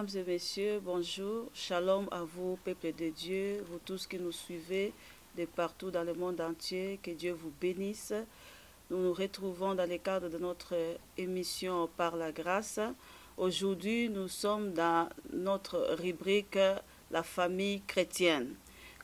Mesdames et messieurs, bonjour. Shalom à vous, peuple de Dieu, vous tous qui nous suivez de partout dans le monde entier. Que Dieu vous bénisse. Nous nous retrouvons dans le cadre de notre émission Par la grâce. Aujourd'hui, nous sommes dans notre rubrique La famille chrétienne.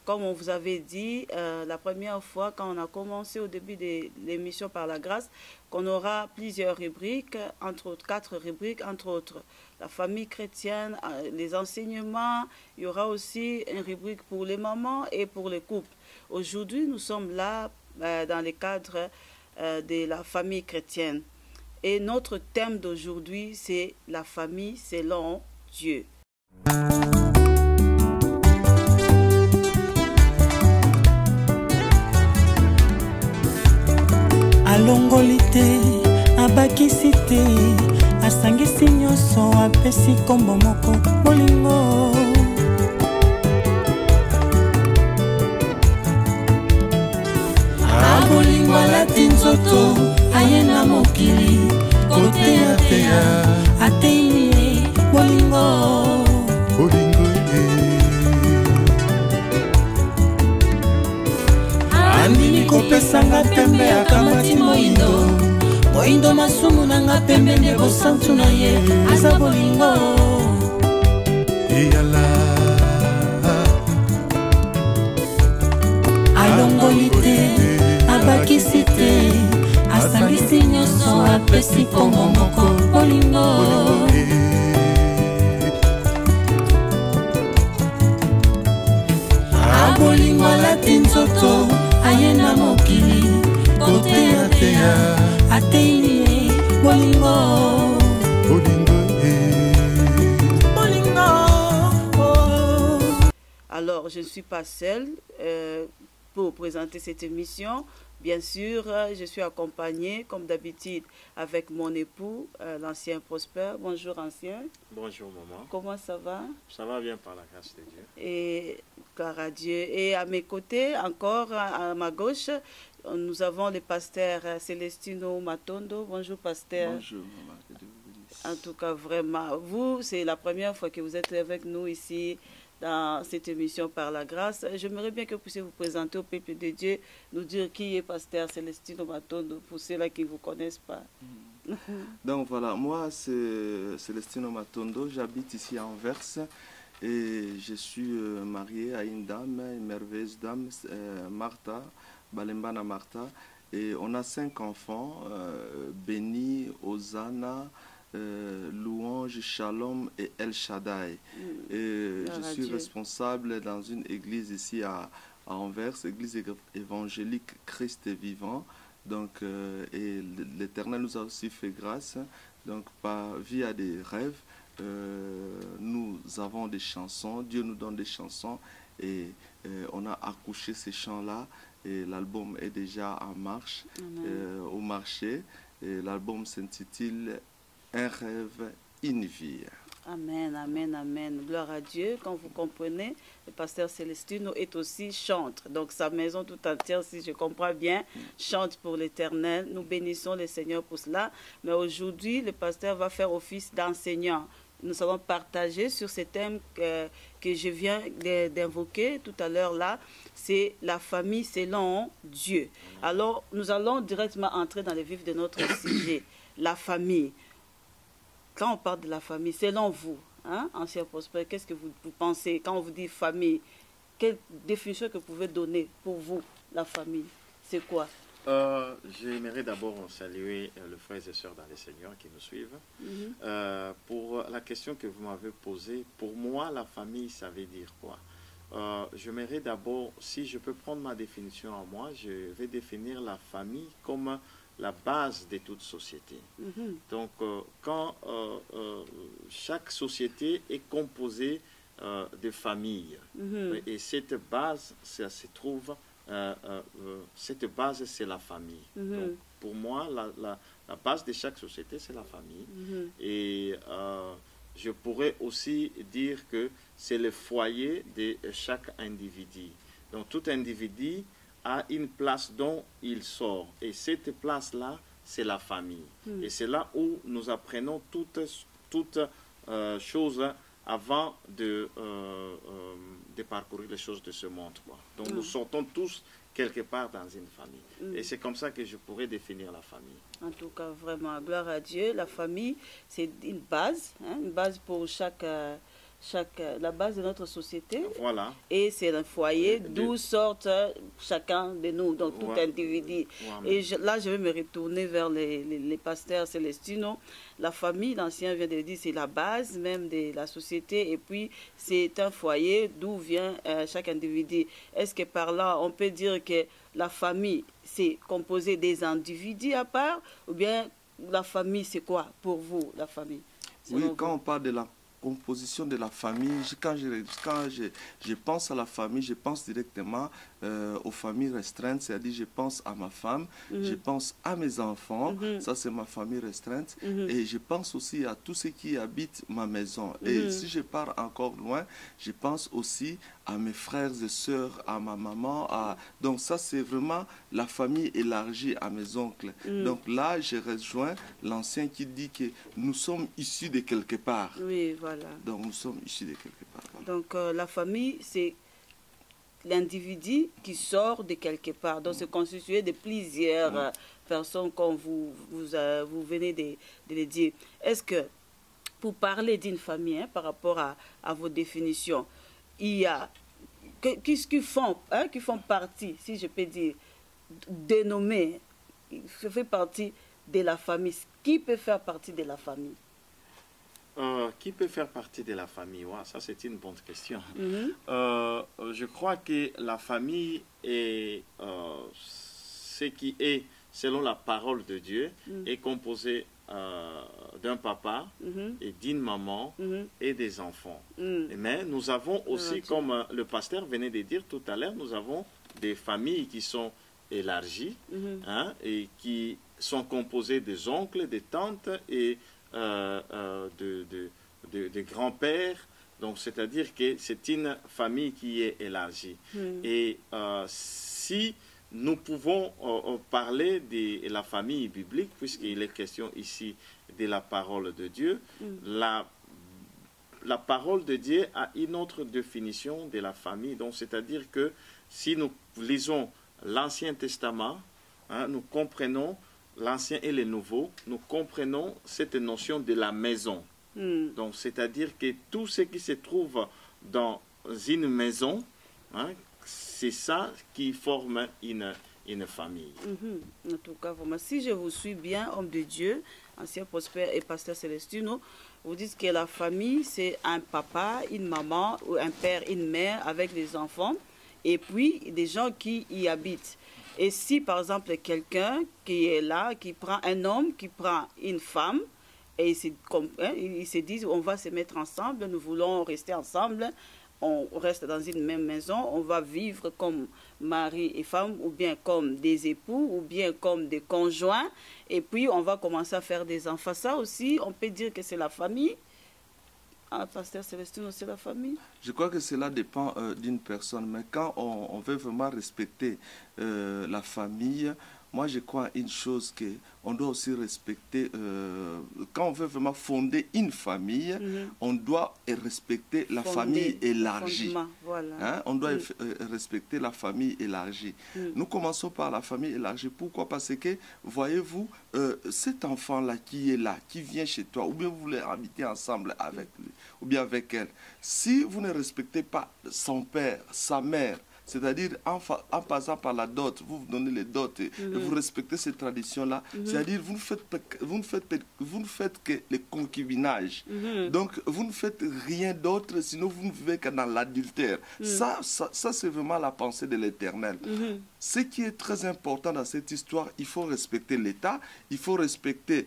Comme on vous avait dit la première fois, quand on a commencé au début de l'émission Par la grâce, qu'on aura plusieurs rubriques, entre autres 4 rubriques, entre autres la famille chrétienne, les enseignements. Il y aura aussi une rubrique pour les mamans et pour les couples. Aujourd'hui, nous sommes là dans le cadre de la famille chrétienne. Et notre thème d'aujourd'hui, c'est la famille selon Dieu. Alongolite, abakisite, asangisi nyonso apesi kombo moko bolingo. Abolingo alati nzoto, ayena mokili, kote ateya, ateilie bolingo. Bolingo andini kopesanga pembe akamati moindo. Moindo masumu nanga pembe nde bosantu na ye aza bolingo. Eyala alongolite, abakisite, asangisi nyonso apesi kombo moko bolingo. Abolingo alati nzoto, ayena mokili, kote ateya, ateilie bolingo. Bolingo, bolingo. Alors, je ne suis pas seule pour présenter cette émission. Bien sûr, je suis accompagnée, comme d'habitude, avec mon époux, l'ancien Prosper. Bonjour, ancien. Bonjour, maman. Comment ça va? Ça va bien par la grâce de Dieu. Et gloire à Dieu. Et à mes côtés, encore à ma gauche, nous avons le pasteur Celestino Matondo. Bonjour, pasteur. Bonjour, maman. Que Dieu vous bénisse. En tout cas, vraiment, vous, c'est la première fois que vous êtes avec nous ici dans cette émission Par la grâce. J'aimerais bien que vous puissiez vous présenter au peuple de Dieu, nous dire qui est pasteur Celestino Matondo, pour ceux-là qui ne vous connaissent pas. Donc voilà, moi c'est Celestino Matondo, j'habite ici à Anvers et je suis marié à une dame, une merveilleuse dame, Martha, Balembana Martha, et on a 5 enfants, Béni, Hosanna, Louange, Shalom et El Shaddai. Et je suis responsable dans une église ici à Anvers, église évangélique Christ est vivant. Donc, et l'Éternel nous a aussi fait grâce. Donc, via des rêves, nous avons des chansons. Dieu nous donne des chansons et on a accouché ces chants-là. Et l'album est déjà en marche au marché. Et l'album s'intitule Un rêve, une vie. Amen, amen, amen. Gloire à Dieu. Quand vous comprenez, le pasteur Celestino est aussi chantre. Donc sa maison tout entière, si je comprends bien, chante pour l'Éternel. Nous bénissons le Seigneur pour cela. Mais aujourd'hui, le pasteur va faire office d'enseignant. Nous allons partager sur ce thème que je viens d'invoquer tout à l'heure là. C'est la famille selon Dieu. Alors, nous allons directement entrer dans le vif de notre sujet. La famille. Quand on parle de la famille, selon vous, hein, ancien Prosper, qu'est-ce que vous pensez quand on vous dit famille? Quelle définition que vous pouvez donner pour vous, la famille? C'est quoi? J'aimerais d'abord saluer les frères et sœurs dans les Seigneurs qui nous suivent. Pour la question que vous m'avez posée, pour moi, la famille, ça veut dire quoi? J'aimerais d'abord, si je peux prendre ma définition en moi, je vais définir la famille comme la base de toute société. Donc, quand chaque société est composée de familles, et cette base, ça se trouve, cette base, c'est la famille. Donc, pour moi, la base de chaque société, c'est la famille. Et je pourrais aussi dire que c'est le foyer de chaque individu. Donc, tout individu a une place dont il sort. Et cette place-là, c'est la famille. Et c'est là où nous apprenons toutes choses avant de parcourir les choses de ce monde, quoi. Donc nous sortons tous quelque part dans une famille. Et c'est comme ça que je pourrais définir la famille. En tout cas, vraiment, gloire à Dieu. La famille, c'est une base pour la base de notre société. Voilà. Et c'est un foyer d'où sortent chacun de nous, donc tout individu. Et là, je vais me retourner vers les pasteurs célestino. La famille, l'ancien vient de le dire, c'est la base même de la société. Et puis, c'est un foyer d'où vient chaque individu. Est-ce que par là, on peut dire que la famille, c'est composé des individus à part? Ou bien la famille, c'est quoi pour vous, la famille? Oui, quand on parle de la composition de la famille, quand je pense à la famille, je pense directement aux familles restreintes, c'est-à-dire je pense à ma femme, je pense à mes enfants, ça c'est ma famille restreinte, et je pense aussi à tous ceux qui habitent ma maison. Et si je pars encore loin, je pense aussi à mes frères et sœurs, à ma maman, donc ça c'est vraiment la famille élargie, à mes oncles. Donc là, je rejoins l'ancien qui dit que nous sommes issus de quelque part. Oui, voilà. Donc nous sommes issus de quelque part. Voilà. Donc la famille, c'est l'individu qui sort de quelque part. Donc c'est constitué de plusieurs personnes, comme vous venez de le dire. Est-ce que, pour parler d'une famille, par rapport à vos définitions, il y a qu'est-ce qui font partie, si je peux dire, dénommés, ça fait partie de la famille. Qui peut faire partie de la famille? Qui peut faire partie de la famille? Ouais, ça, c'est une bonne question. Je crois que la famille est ce qui est, selon la parole de Dieu, est composé d'un papa et d'une maman et des enfants. Mais nous avons aussi, comme le pasteur venait de dire tout à l'heure, nous avons des familles qui sont élargies et qui sont composées des oncles, des tantes et de grands-pères. Donc, c'est-à-dire que c'est une famille qui est élargie. Et si nous pouvons parler de la famille biblique, puisqu'il est question ici de la parole de Dieu, la parole de Dieu a une autre définition de la famille. Donc, c'est-à-dire que si nous lisons l'Ancien Testament, nous comprenons l'Ancien et le Nouveau, nous comprenons cette notion de la maison. Donc, c'est-à-dire que tout ce qui se trouve dans une maison, c'est ça qui forme une famille. En tout cas, vraiment, si je vous suis bien, homme de Dieu, ancien prospère et pasteur Célestino, vous dites que la famille, c'est un papa, une maman, ou un père, une mère avec des enfants, et puis des gens qui y habitent. Et si, par exemple, quelqu'un qui est là, qui prend un homme, qui prend une femme, et ils se disent, on va se mettre ensemble, nous voulons rester ensemble, on reste dans une même maison, on va vivre comme mari et femme, ou bien comme des époux, ou bien comme des conjoints, et puis on va commencer à faire des enfants. Ça aussi, on peut dire que c'est la famille. Pasteur Célestino, c'est la famille? Je crois que cela dépend d'une personne, mais quand on veut vraiment respecter la famille, moi je crois à une chose qu'on doit aussi respecter, quand on veut vraiment fonder une famille, on doit respecter la famille élargie. Voilà. On doit respecter la famille élargie. Nous commençons par la famille élargie. Pourquoi? Parce que, voyez-vous, cet enfant-là qui est là, qui vient chez toi, ou bien vous voulez habiter ensemble avec lui, ou bien avec elle, si vous ne respectez pas son père, sa mère, c'est-à-dire en passant par la dot, vous donnez les dots et vous respectez ces traditions-là. C'est-à-dire vous ne faites que le concubinage. Donc vous ne faites rien d'autre, sinon vous ne vivez que dans l'adultère. Ça c'est vraiment la pensée de l'Éternel. Ce qui est très important dans cette histoire, il faut respecter l'État, il faut respecter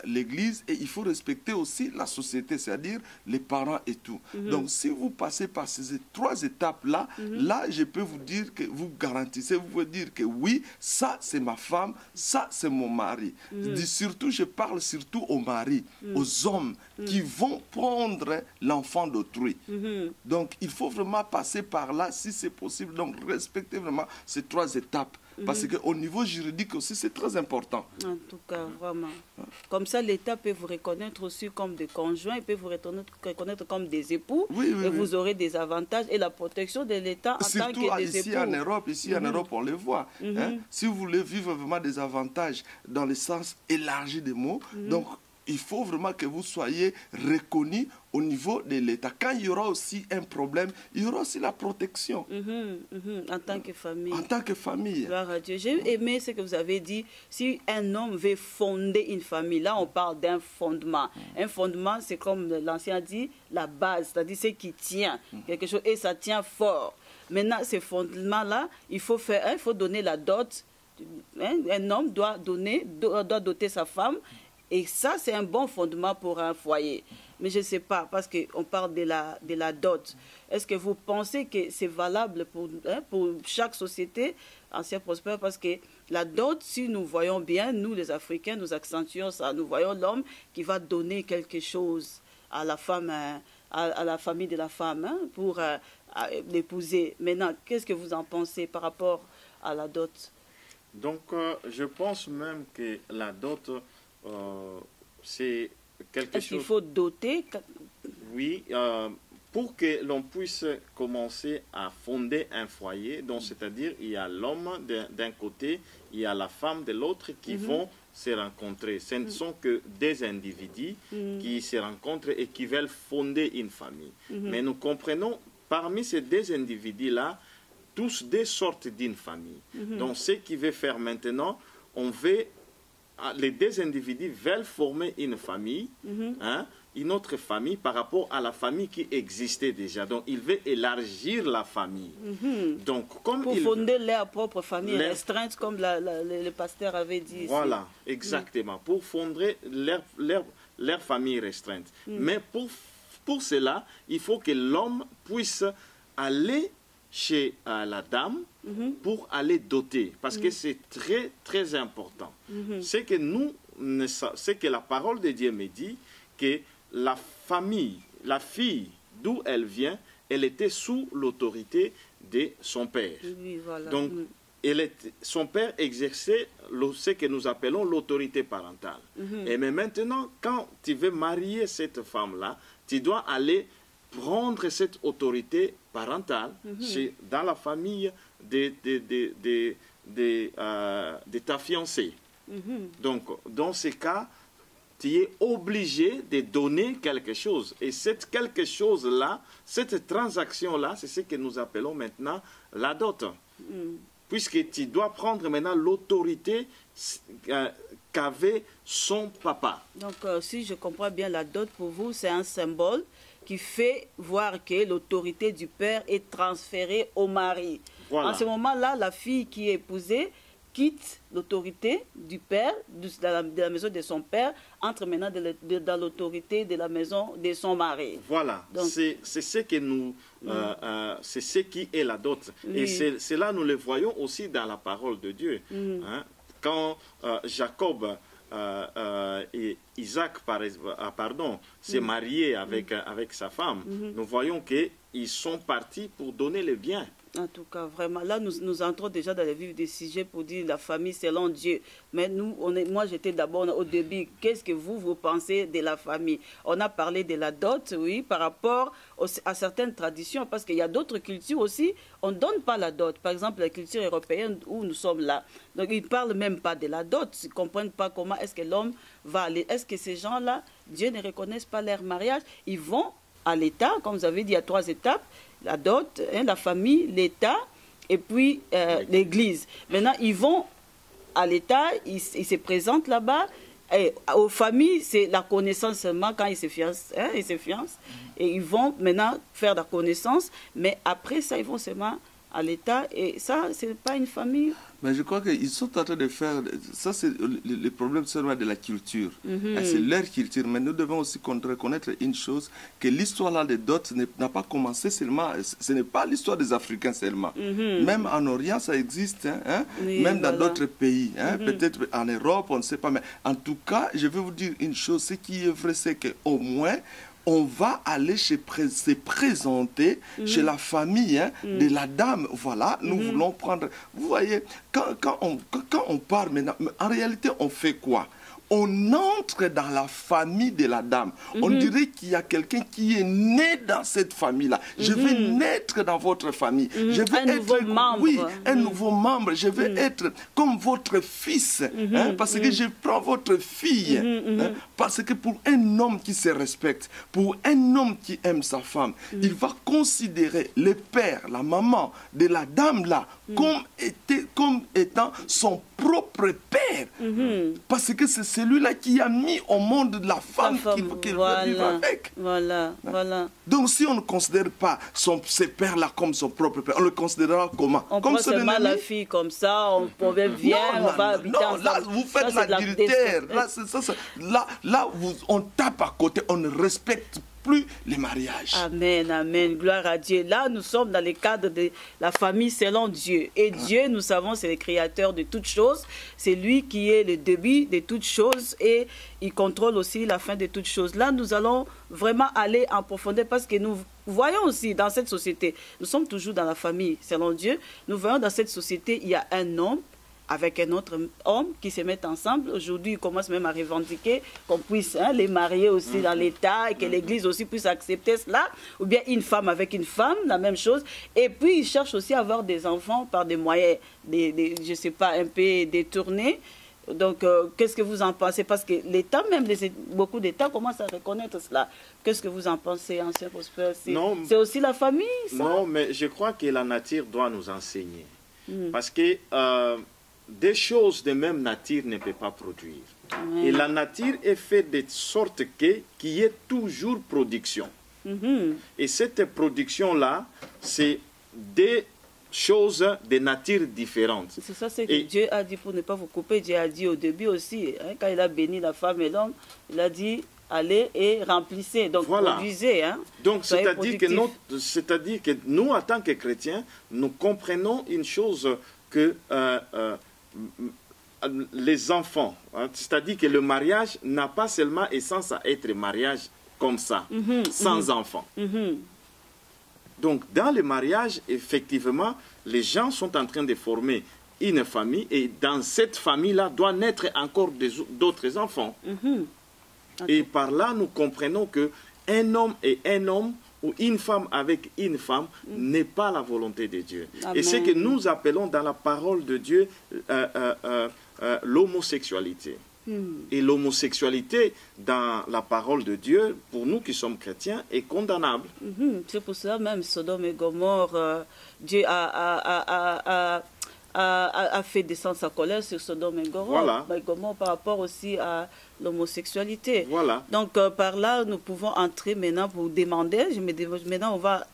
l'Église et il faut respecter aussi la société, c'est-à-dire les parents et tout. Donc si vous passez par ces trois étapes-là, là, je peux vous dire que vous garantissez, vous pouvez dire que oui, ça c'est ma femme, ça c'est mon mari. Surtout, je parle surtout aux maris, aux hommes qui vont prendre l'enfant d'autrui. Donc, il faut vraiment passer par là si c'est possible. Donc, respectez vraiment ces trois étapes Parce qu'au niveau juridique aussi, c'est très important. En tout cas, vraiment. Comme ça, l'État peut vous reconnaître aussi comme des conjoints, il peut vous reconnaître comme des époux, et vous aurez des avantages et la protection de l'État en tant que des ici époux. En Europe, ici en Europe, on le voit. Si vous voulez vivre vraiment des avantages dans le sens élargi des mots, donc il faut vraiment que vous soyez reconnus au niveau de l'État. Quand il y aura aussi un problème, il y aura aussi la protection. En tant que famille. En tant que famille. Gloire à Dieu. J'ai aimé ce que vous avez dit. Si un homme veut fonder une famille, là on parle d'un fondement. Un fondement, c'est comme l'ancien dit, la base, c'est-à-dire ce qui tient quelque chose et ça tient fort. Maintenant, ce fondement-là, il faut donner la dot. Un homme doit doter sa femme. Et ça, c'est un bon fondement pour un foyer. Mais je ne sais pas, parce qu'on parle de la dot. Est-ce que vous pensez que c'est valable pour chaque société ancienne prospère? Parce que la dot, si nous voyons bien, nous les Africains, nous accentuons ça. Nous voyons l'homme qui va donner quelque chose à la femme, à la famille de la femme, pour l'épouser. Maintenant, qu'est-ce que vous en pensez par rapport à la dot? Donc, je pense même que la dot... c'est quelque chose... Est-ce qu'il faut doter? Oui, pour que l'on puisse commencer à fonder un foyer, donc c'est-à-dire il y a l'homme d'un côté, il y a la femme de l'autre qui vont se rencontrer. Ce ne sont que des individus qui se rencontrent et qui veulent fonder une famille. Mais nous comprenons, parmi ces deux individus-là, tous des sortes d'une famille. Donc ce qui veut faire maintenant, les deux individus veulent former une famille, une autre famille par rapport à la famille qui existait déjà. Donc, ils veulent élargir la famille. Donc, comme pour fonder leur propre famille restreinte, comme le pasteur avait dit. Voilà, exactement. Pour fonder leur famille restreinte. Mais pour cela, il faut que l'homme puisse aller chez la dame pour aller doter, parce que c'est très très important. C'est que la parole de Dieu me dit que la famille, la fille d'où elle vient, elle était sous l'autorité de son père. Oui, voilà. Donc son père exerçait ce que nous appelons l'autorité parentale. Et mais maintenant, quand tu veux marier cette femme-là, tu dois aller prendre cette autorité parentale dans la famille de ta fiancée. Donc, dans ce cas, tu es obligé de donner quelque chose. Et cette quelque chose-là, cette transaction-là, c'est ce que nous appelons maintenant la dot. Puisque tu dois prendre maintenant l'autorité qu'avait son papa. Donc, si je comprends bien, la dot pour vous, c'est un symbole qui fait voir que l'autorité du père est transférée au mari. Voilà. En ce moment-là, la fille qui est épousée quitte l'autorité du père, de la maison de son père, entre maintenant dans l'autorité de la maison de son mari. Voilà, c'est ce que nous, c'est ce qui est la dot. Et cela, nous le voyons aussi dans la parole de Dieu. Quand Jacob et Isaac s'est marié avec sa femme, nous voyons qu'ils sont partis pour donner le bien. En tout cas, vraiment, là, nous entrons déjà dans le vif des sujets pour dire la famille selon Dieu. Mais nous, moi, j'étais d'abord au début. Qu'est-ce que vous pensez de la famille? On a parlé de la dot, oui, par rapport à certaines traditions, parce qu'il y a d'autres cultures aussi, on ne donne pas la dot. Par exemple, la culture européenne où nous sommes là. Donc, ils ne parlent même pas de la dot. Ils ne comprennent pas comment est-ce que l'homme va aller. Est-ce que ces gens-là, Dieu ne reconnaisse pas leur mariage? Ils vont à l'État, comme vous avez dit, il y a 3 étapes. La dot, la famille, l'État et puis l'Église. Maintenant, ils vont à l'État, ils se présentent là-bas. Et aux familles, c'est la connaissance seulement quand ils se fiancent. Et ils vont maintenant faire la connaissance. Mais après ça, ils vont seulement à l'État. Et ça, ce n'est pas une famille. Mais je crois qu'ils sont en train de faire... Ça, c'est le problème seulement de la culture. C'est leur culture. Mais nous devons aussi reconnaître une chose, que l'histoire là des dots n'a pas commencé seulement... Ce n'est pas l'histoire des Africains seulement. Même en Orient, ça existe. Oui, même dans d'autres pays. Peut-être en Europe, on ne sait pas. Mais en tout cas, je vais vous dire une chose. Ce qui est vrai, c'est qu'au moins... on va aller se présenter chez la famille de la dame. Voilà, nous voulons prendre... Vous voyez, quand on parle maintenant, en réalité, on fait quoi? On entre dans la famille de la dame. On dirait qu'il y a quelqu'un qui est né dans cette famille-là. Je vais naître dans votre famille. Je vais être nouveau membre. Oui, un nouveau membre. Je vais être comme votre fils. Parce que je prends votre fille. Parce que pour un homme qui se respecte, pour un homme qui aime sa femme, il va considérer le père, la maman de la dame-là comme étant son propre père. Parce que c'est celui-là qui a mis au monde la femme qu'il veut vivre avec. Voilà. Donc si on ne considère pas ses pères-là comme son propre père, on le considérera comment? On comme prend seulement la fille comme ça, on vient, on va habiter ensemble. Là, vous faites l'adultère. Là, on tape à côté, on ne respecte plus les mariages. Amen, amen. Gloire à Dieu. Là, nous sommes dans le cadre de la famille selon Dieu. Et Dieu, nous savons, c'est le créateur de toutes choses. C'est lui qui est le début de toutes choses et il contrôle aussi la fin de toutes choses. Là, nous allons vraiment aller en profondeur parce que nous voyons aussi dans cette société, nous sommes toujours dans la famille selon Dieu. Nous voyons dans cette société, il y a un homme avec un autre homme qui se mettent ensemble. Aujourd'hui, ils commencent même à revendiquer qu'on puisse les marier aussi dans l'État et que l'Église aussi puisse accepter cela. Ou bien une femme avec une femme, la même chose. Et puis, ils cherchent aussi à avoir des enfants par des moyens, je ne sais pas, un peu détournés. Donc, qu'est-ce que vous en pensez? Parce que l'État, même beaucoup d'États commencent à reconnaître cela. Qu'est-ce que vous en pensez, ancien prospère? C'est aussi la famille, ça? Non, mais je crois que la nature doit nous enseigner. Parce que... des choses de même nature ne peut pas produire. Et la nature est faite de sorte qu'il y ait toujours production. Et cette production-là, c'est des choses de nature différentes. C'est ça, c'est que Dieu a dit, pour ne pas vous couper, Dieu a dit au début aussi, quand il a béni la femme et l'homme, il a dit, allez et remplissez, donc produisez. Donc c'est-à-dire que nous, en tant que chrétiens, nous comprenons une chose que... les enfants, c'est-à-dire que le mariage n'a pas seulement essence à être mariage comme ça, sans enfants. Donc dans le mariage, effectivement, les gens sont en train de former une famille et dans cette famille-là doit naître encore d'autres enfants. Et par là, nous comprenons que un homme et un homme ou une femme avec une femme n'est pas la volonté de Dieu. Amen. Et c'est que nous appelons dans la parole de Dieu l'homosexualité. Et l'homosexualité dans la parole de Dieu, pour nous qui sommes chrétiens, est condamnable. C'est pour cela même Sodome et Gomorrhe, Dieu a fait descendre sa colère sur Sodome et Gomorrhe, par rapport aussi à l'homosexualité. Donc par là, nous pouvons entrer maintenant pour demander, maintenant on va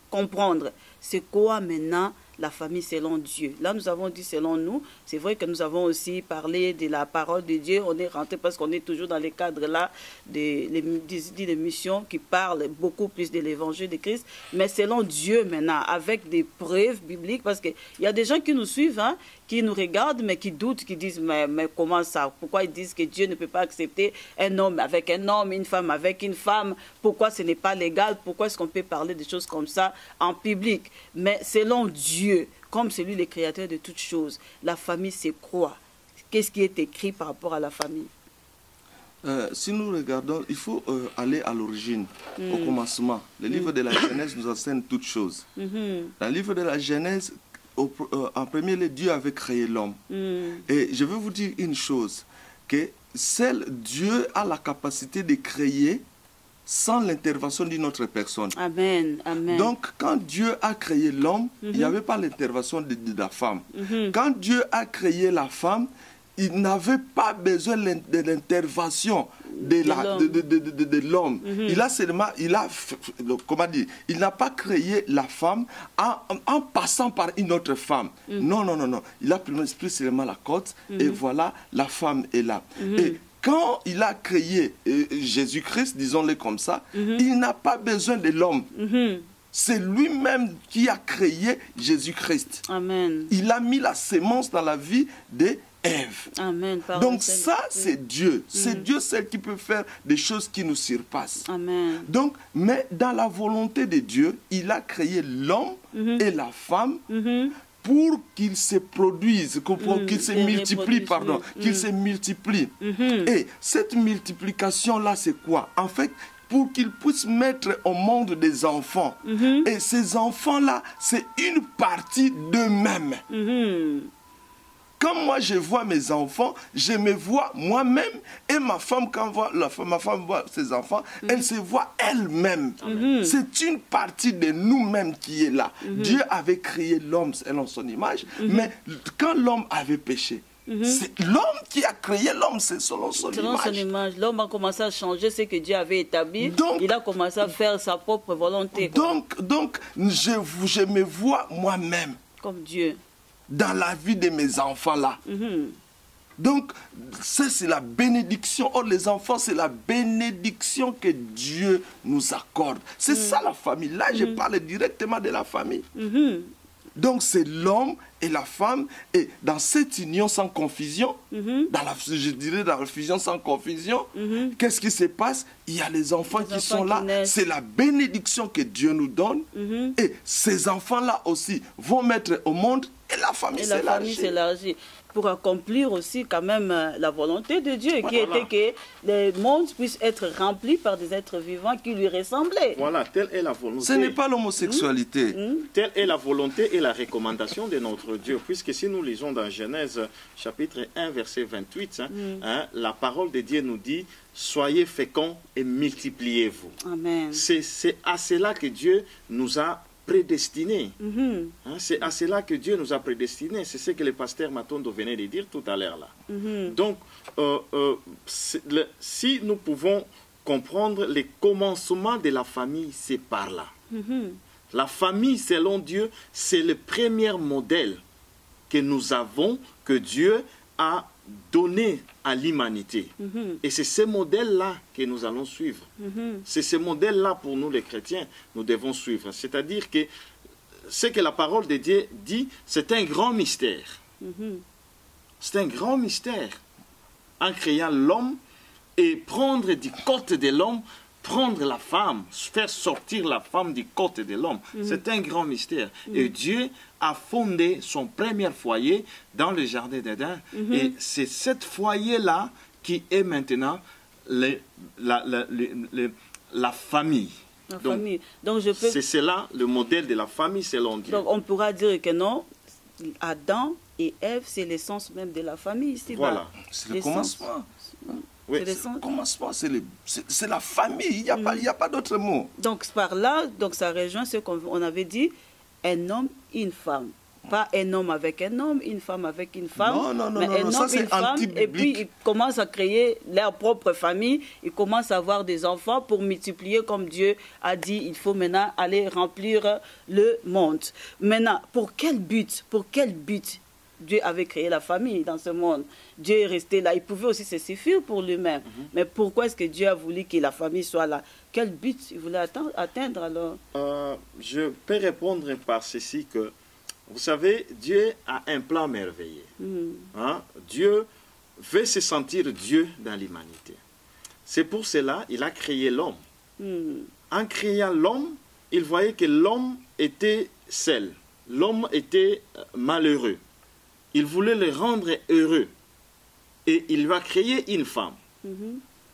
comprendre, c'est quoi maintenant la famille selon Dieu. Là, nous avons dit selon nous. C'est vrai que nous avons aussi parlé de la parole de Dieu. On est rentré parce qu'on est toujours dans les cadres là des missions qui parlent beaucoup plus de l'évangile de Christ. Mais selon Dieu maintenant, avec des preuves bibliques, parce qu'il y a des gens qui nous suivent, qui nous regardent, mais qui doutent, qui disent, mais comment ça? Pourquoi ils disent que Dieu ne peut pas accepter un homme avec un homme, une femme avec une femme? Pourquoi ce n'est pas légal? Pourquoi est-ce qu'on peut parler de choses comme ça en public? Mais selon Dieu, comme c'est lui le créateur de toutes choses, la famille c'est quoi? Qu'est-ce qui est écrit par rapport à la famille? Si nous regardons, il faut aller à l'origine, au commencement. Le livre de la Genèse nous enseigne toutes choses. Dans le livre de la Genèse, en premier lieu, Dieu avait créé l'homme. Et je veux vous dire une chose, que seul Dieu a la capacité de créer sans l'intervention d'une autre personne. Amen, amen. Donc, quand Dieu a créé l'homme, il n'y avait pas l'intervention de la femme. Quand Dieu a créé la femme, il n'avait pas besoin de l'intervention de l'homme. Il a seulement, comment dire, il n'a pas créé la femme en passant par une autre femme. Non, non, non, non. Il a pris seulement la côte et voilà, la femme est là. Et quand il a créé Jésus-Christ, disons-le comme ça, il n'a pas besoin de l'homme. C'est lui-même qui a créé Jésus-Christ. Amen. Il a mis la sémence dans la vie d'un Ève. Amen. Par Donc le ça, Saint-Esprit. c'est Dieu. C'est Dieu seul qui peut faire des choses qui nous surpassent. Amen. Donc, mais dans la volonté de Dieu, il a créé l'homme et la femme pour qu'ils se produisent, qu'ils se multiplient, pardon, qu'ils se multiplient. Et cette multiplication-là, c'est quoi? En fait, pour qu'ils puissent mettre au monde des enfants. Et ces enfants-là, c'est une partie d'eux-mêmes. Quand moi je vois mes enfants, je me vois moi-même, et ma femme, quand ma femme voit ses enfants, elle se voit elle-même. C'est une partie de nous-mêmes qui est là. Dieu avait créé l'homme selon son image, mais quand l'homme avait péché, c'est l'homme qui a créé l'homme, c'est selon son image. L'homme a commencé à changer ce que Dieu avait établi. Donc, il a commencé à faire sa propre volonté. Donc je me vois moi-même. Comme Dieu. Dans la vie de mes enfants-là. Donc, ça c'est la bénédiction. Or, les enfants, c'est la bénédiction que Dieu nous accorde. C'est ça la famille. Là, je parle directement de la famille. Donc, c'est l'homme et la femme. Et dans cette union sans confusion, je dirais dans la fusion sans confusion, qu'est-ce qui se passe? Il y a les enfants qui sont là. C'est la bénédiction que Dieu nous donne. Et ces enfants-là aussi vont mettre au monde et la famille s'élargit. Pour accomplir aussi quand même la volonté de Dieu, qui était que le monde puisse être rempli par des êtres vivants qui lui ressemblaient. Voilà, telle est la volonté. Ce n'est pas l'homosexualité. Telle est la volonté et la recommandation de notre Dieu. Puisque si nous lisons dans Genèse chapitre 1, verset 28, la parole de Dieu nous dit « Soyez féconds et multipliez-vous ». Amen. C'est à cela que Dieu nous a prédestiné. C'est à cela que Dieu nous a prédestinés. C'est ce que le pasteur Matondo venait de dire tout à l'heure là. Donc, si nous pouvons comprendre le commencement de la famille, c'est par là. La famille, selon Dieu, c'est le premier modèle que nous avons, que Dieu a donné à l'humanité. Et c'est ce modèle-là que nous allons suivre. C'est ce modèle-là pour nous les chrétiens, nous devons suivre. C'est-à-dire que ce que la parole de Dieu dit, c'est un grand mystère. C'est un grand mystère. En créant l'homme et prendre du côté de l'homme, prendre la femme, faire sortir la femme du côté de l'homme. C'est un grand mystère. Et Dieu a fondé son premier foyer dans le jardin d'Éden. Et c'est cet foyer-là qui est maintenant la famille. Donc c'est cela le modèle de la famille selon Dieu. Donc on pourra dire que non, Adam et Ève, c'est l'essence même de la famille. Voilà, c'est le commencement. Oui, le commencement, c'est la famille, il n'y a pas d'autre mot. Donc par là, ça rejoint ce qu'on avait dit, un homme, une femme. Pas un homme avec un homme, une femme avec une femme. Mais un homme, ça c'est une femme, et puis ils commencent à créer leur propre famille, ils commencent à avoir des enfants pour multiplier comme Dieu a dit, il faut maintenant aller remplir le monde. Maintenant, pour quel but Dieu avait créé la famille dans ce monde? Dieu est resté là. Il pouvait aussi se suffire pour lui-même. Mais pourquoi est-ce que Dieu a voulu que la famille soit là? Quel but il voulait atteindre alors? Je peux répondre par ceci que, vous savez, Dieu a un plan merveilleux. Dieu veut se sentir Dieu dans l'humanité. C'est pour cela qu'il a créé l'homme. En créant l'homme, il voyait que l'homme était seul. L'homme était malheureux. Il voulait le rendre heureux. Et il lui a créé une femme.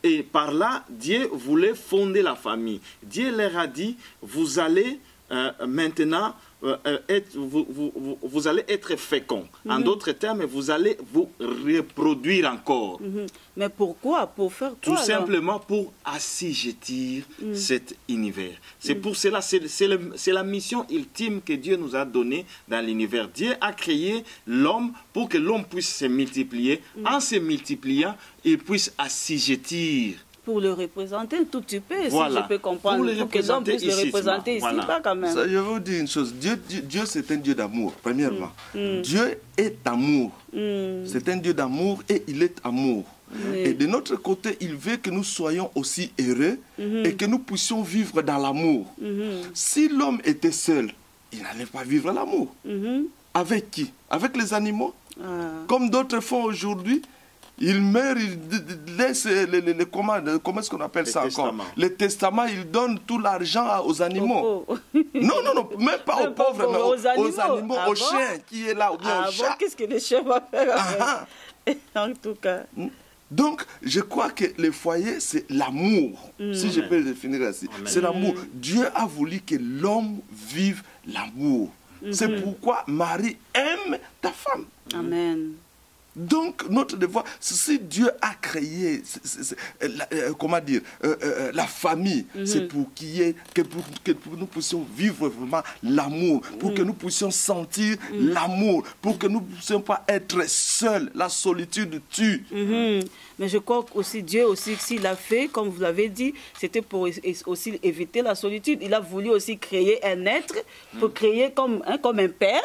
Et par là, Dieu voulait fonder la famille. Dieu leur a dit, vous allez maintenant vous allez être féconds. En d'autres termes, vous allez vous reproduire encore. Mais pourquoi? Pour faire quoi? Tout simplement pour assujettir cet univers. C'est pour cela, c'est la mission ultime que Dieu nous a donnée dans l'univers. Dieu a créé l'homme pour que l'homme puisse se multiplier. En se multipliant, il puisse assujettir. Pour le représenter un tout petit peu, voilà. Si je peux comprendre, pour que l'homme puisse le représenter ici, pas quand même. Ça, je vais vous dire une chose, Dieu c'est un Dieu d'amour, premièrement. Dieu est amour. C'est un Dieu d'amour et il est amour. Et de notre côté, il veut que nous soyons aussi heureux et que nous puissions vivre dans l'amour. Si l'homme était seul, il n'allait pas vivre l'amour. Avec qui? Avec les animaux. Comme d'autres font aujourd'hui. Ils meurent, ils laissent comment est-ce qu'on appelle ça encore? Les testaments, ils donnent tout l'argent aux animaux. Non, même pas aux pauvres, mais aux animaux, aux chiens qui est là, ou bien aux chats. Qu'est-ce que les chiens vont faire avec? En tout cas. Donc, je crois que le foyer, c'est l'amour. Si je peux le définir ainsi. C'est l'amour. Dieu a voulu que l'homme vive l'amour. C'est pourquoi Marie aime ta femme. Amen. Donc, notre devoir, si Dieu a créé, comment dire, la famille, c'est pour que nous puissions vivre vraiment l'amour, pour que nous puissions sentir l'amour, pour que nous ne puissions pas être seuls. La solitude tue. Mais je crois aussi, Dieu aussi, s'il a fait, comme vous l'avez dit, c'était pour aussi éviter la solitude. Il a voulu aussi créer un être, pour créer comme un père,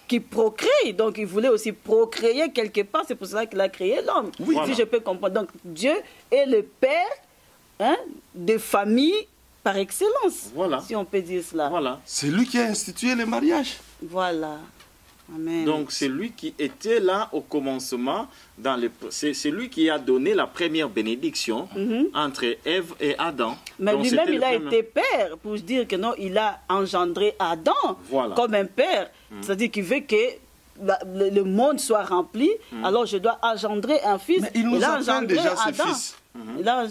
qui procrée, donc il voulait aussi procréer quelque part, c'est pour cela qu'il a créé l'homme, si je peux comprendre. Donc Dieu est le père de famille par excellence, si on peut dire cela. C'est lui qui a institué le mariage. Voilà. Amen. Donc c'est lui qui était là au commencement, c'est lui qui a donné la première bénédiction entre Ève et Adam. Mais lui-même il a été père, pour dire que non, il a engendré Adam comme un père. C'est-à-dire qu'il veut que le monde soit rempli, alors je dois engendrer un fils. Mais il nous appelle déjà ses fils.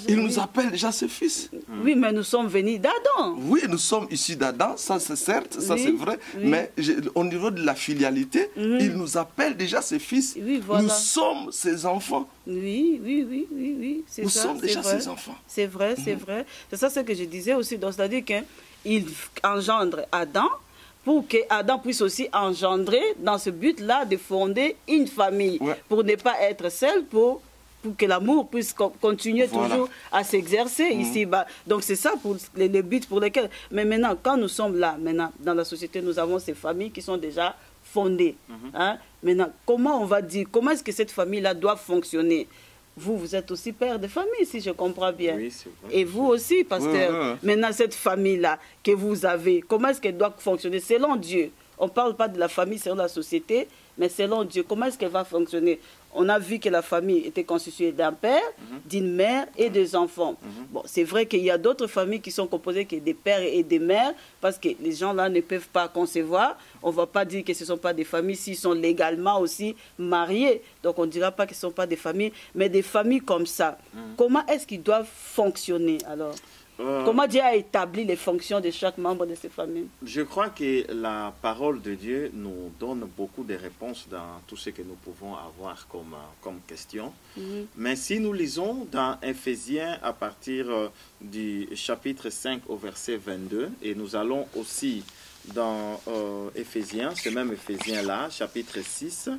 Il nous appelle déjà ses fils. Oui, mais nous sommes venus d'Adam. Oui, nous sommes issus d'Adam, ça c'est certes, ça c'est vrai. Mais au niveau de la filialité, il nous appelle déjà ses fils. Nous sommes ses enfants. Oui. Nous sommes déjà ses enfants. C'est vrai, c'est vrai. C'est ça ce que je disais aussi. C'est-à-dire qu'il engendre Adam, pour que Adam puisse aussi engendrer dans ce but-là de fonder une famille, pour ne pas être seul, pour que l'amour puisse continuer toujours à s'exercer ici-bas. Donc c'est ça pour le but pour lequel... Mais maintenant, quand nous sommes là, maintenant, dans la société, nous avons ces familles qui sont déjà fondées. Maintenant, comment on va dire, comment est-ce que cette famille-là doit fonctionner? Vous êtes aussi père de famille, si je comprends bien. Oui, c'est vrai. Et vous aussi, pasteur. Maintenant, cette famille-là que vous avez, comment est-ce qu'elle doit fonctionner selon Dieu? On ne parle pas de la famille selon la société, mais selon Dieu, comment est-ce qu'elle va fonctionner? On a vu que la famille était constituée d'un père, d'une mère et des enfants. Bon, c'est vrai qu'il y a d'autres familles qui sont composées que des pères et des mères, parce que les gens là ne peuvent pas concevoir. On ne va pas dire que ce ne sont pas des familles s'ils sont légalement aussi mariés. Donc on ne dira pas que ce ne sont pas des familles, mais des familles comme ça. Comment est-ce qu'ils doivent fonctionner alors? Comment Dieu a établi les fonctions de chaque membre de ces familles? Je crois que la parole de Dieu nous donne beaucoup de réponses dans tout ce que nous pouvons avoir comme question. Mais si nous lisons dans Éphésiens à partir du chapitre 5 au verset 22, et nous allons aussi dans Éphésiens, ce même Éphésiens-là, chapitre 6,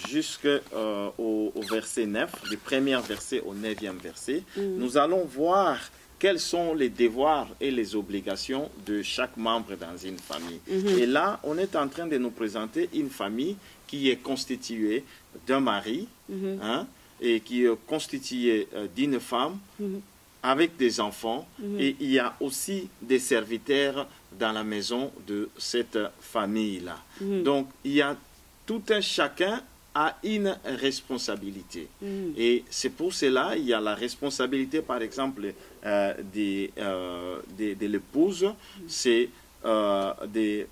jusqu'au verset 9, du premier verset au 9e verset, nous allons voir quels sont les devoirs et les obligations de chaque membre dans une famille. Et là, on est en train de nous présenter une famille qui est constituée d'un mari, et qui est constituée d'une femme, avec des enfants, et il y a aussi des serviteurs dans la maison de cette famille-là. Donc, il y a tout un chacun a une responsabilité. Et c'est pour cela il y a la responsabilité, par exemple, de l'épouse, c'est de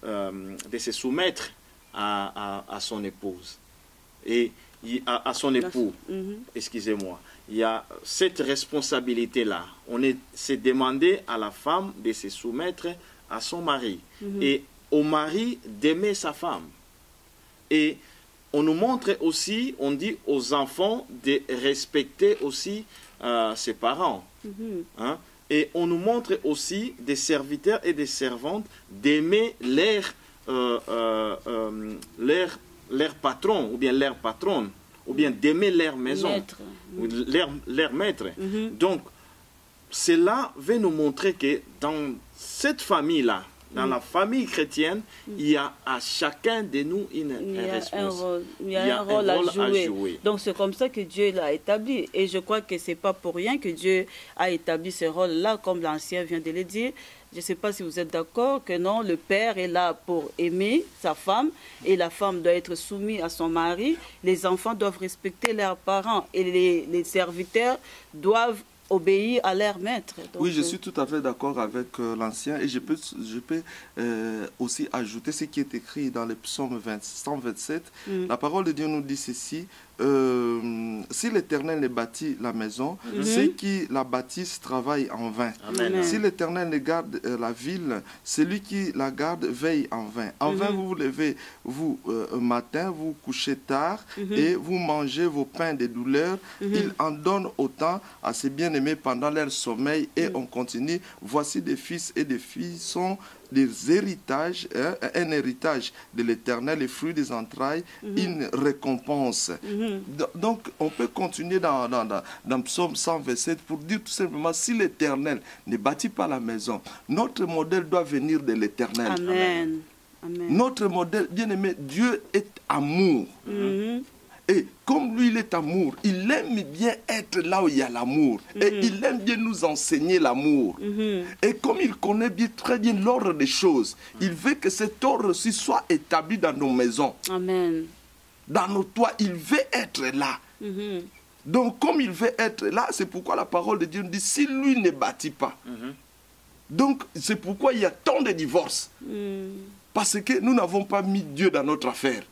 se soumettre à son épouse. Et à son époux, excusez-moi. Il y a cette responsabilité-là. C'est demandé à la femme de se soumettre à son mari. Et au mari d'aimer sa femme. Et on nous montre aussi, on dit aux enfants de respecter aussi ses parents. Et on nous montre aussi des serviteurs et des servantes d'aimer leur patron ou bien leur patronne, ou bien d'aimer leur maison, leur maître. Donc, cela veut nous montrer que dans cette famille-là, dans la famille chrétienne, il y a à chacun de nous une responsabilité. Il y a un rôle à jouer. Donc c'est comme ça que Dieu l'a établi. Et je crois que ce n'est pas pour rien que Dieu a établi ce rôle-là, comme l'Ancien vient de le dire. Je ne sais pas si vous êtes d'accord que non, le père est là pour aimer sa femme et la femme doit être soumise à son mari. Les enfants doivent respecter leurs parents et les serviteurs doivent obéir à leur maître. Donc, oui, je suis tout à fait d'accord avec l'Ancien et je peux aussi ajouter ce qui est écrit dans le psaume 127. La parole de Dieu nous dit ceci: si l'Éternel ne bâtit la maison, ceux qui la bâtissent travaillent en vain. Amen. Si l'Éternel ne garde la ville, celui qui la garde veille en vain. En vain vous vous levez, vous, matin, vous couchez tard et vous mangez vos pains de douleur. Il en donne autant à ses bien-aimés pendant leur sommeil et on continue. Voici des fils et des filles sont des héritages, un héritage de l'Éternel, les fruits des entrailles, une récompense. Donc, on peut continuer dans Psaume 127 pour dire tout simplement, si l'Éternel ne bâtit pas la maison, notre modèle doit venir de l'Éternel. Amen. Amen. Notre modèle, bien aimé, Dieu est amour. Et comme lui, il est amour, il aime bien être là où il y a l'amour. Et il aime bien nous enseigner l'amour. Et comme il connaît bien, très bien l'ordre des choses, il veut que cet ordre aussi soit établi dans nos maisons. Amen. Dans nos toits, il veut être là. Donc, comme il veut être là, c'est pourquoi la parole de Dieu nous dit, si lui ne bâtit pas. Donc, c'est pourquoi il y a tant de divorces. Parce que nous n'avons pas mis Dieu dans notre affaire.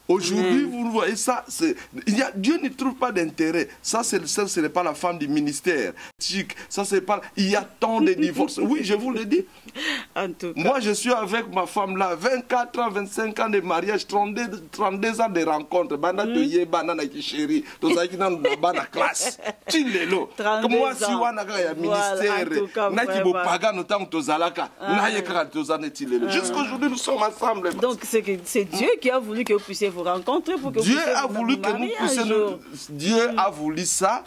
Aujourd'hui, vous voyez ça, Dieu ne trouve pas d'intérêt. Ça, ce n'est pas la femme du ministère. Ça, c'est pas. Il y a tant de divorces. Oui, je vous le dis. En tout cas. Moi, je suis avec ma femme là, 24 ans, 25 ans de mariage, 32 ans de rencontres. Bana toye, banana chérie, tout ça qui dans la classe. Chilelo. Moi, si on a un ministère, n'a qui paga notamment tozalaka, n'a yekara tozane chilelo. Jusqu'aujourd'hui, nous sommes ensemble. Donc, c'est Dieu qui a voulu que vous puissiez vous rencontrer pour que Dieu vous a voulu que nous puissions. Dieu a voulu ça.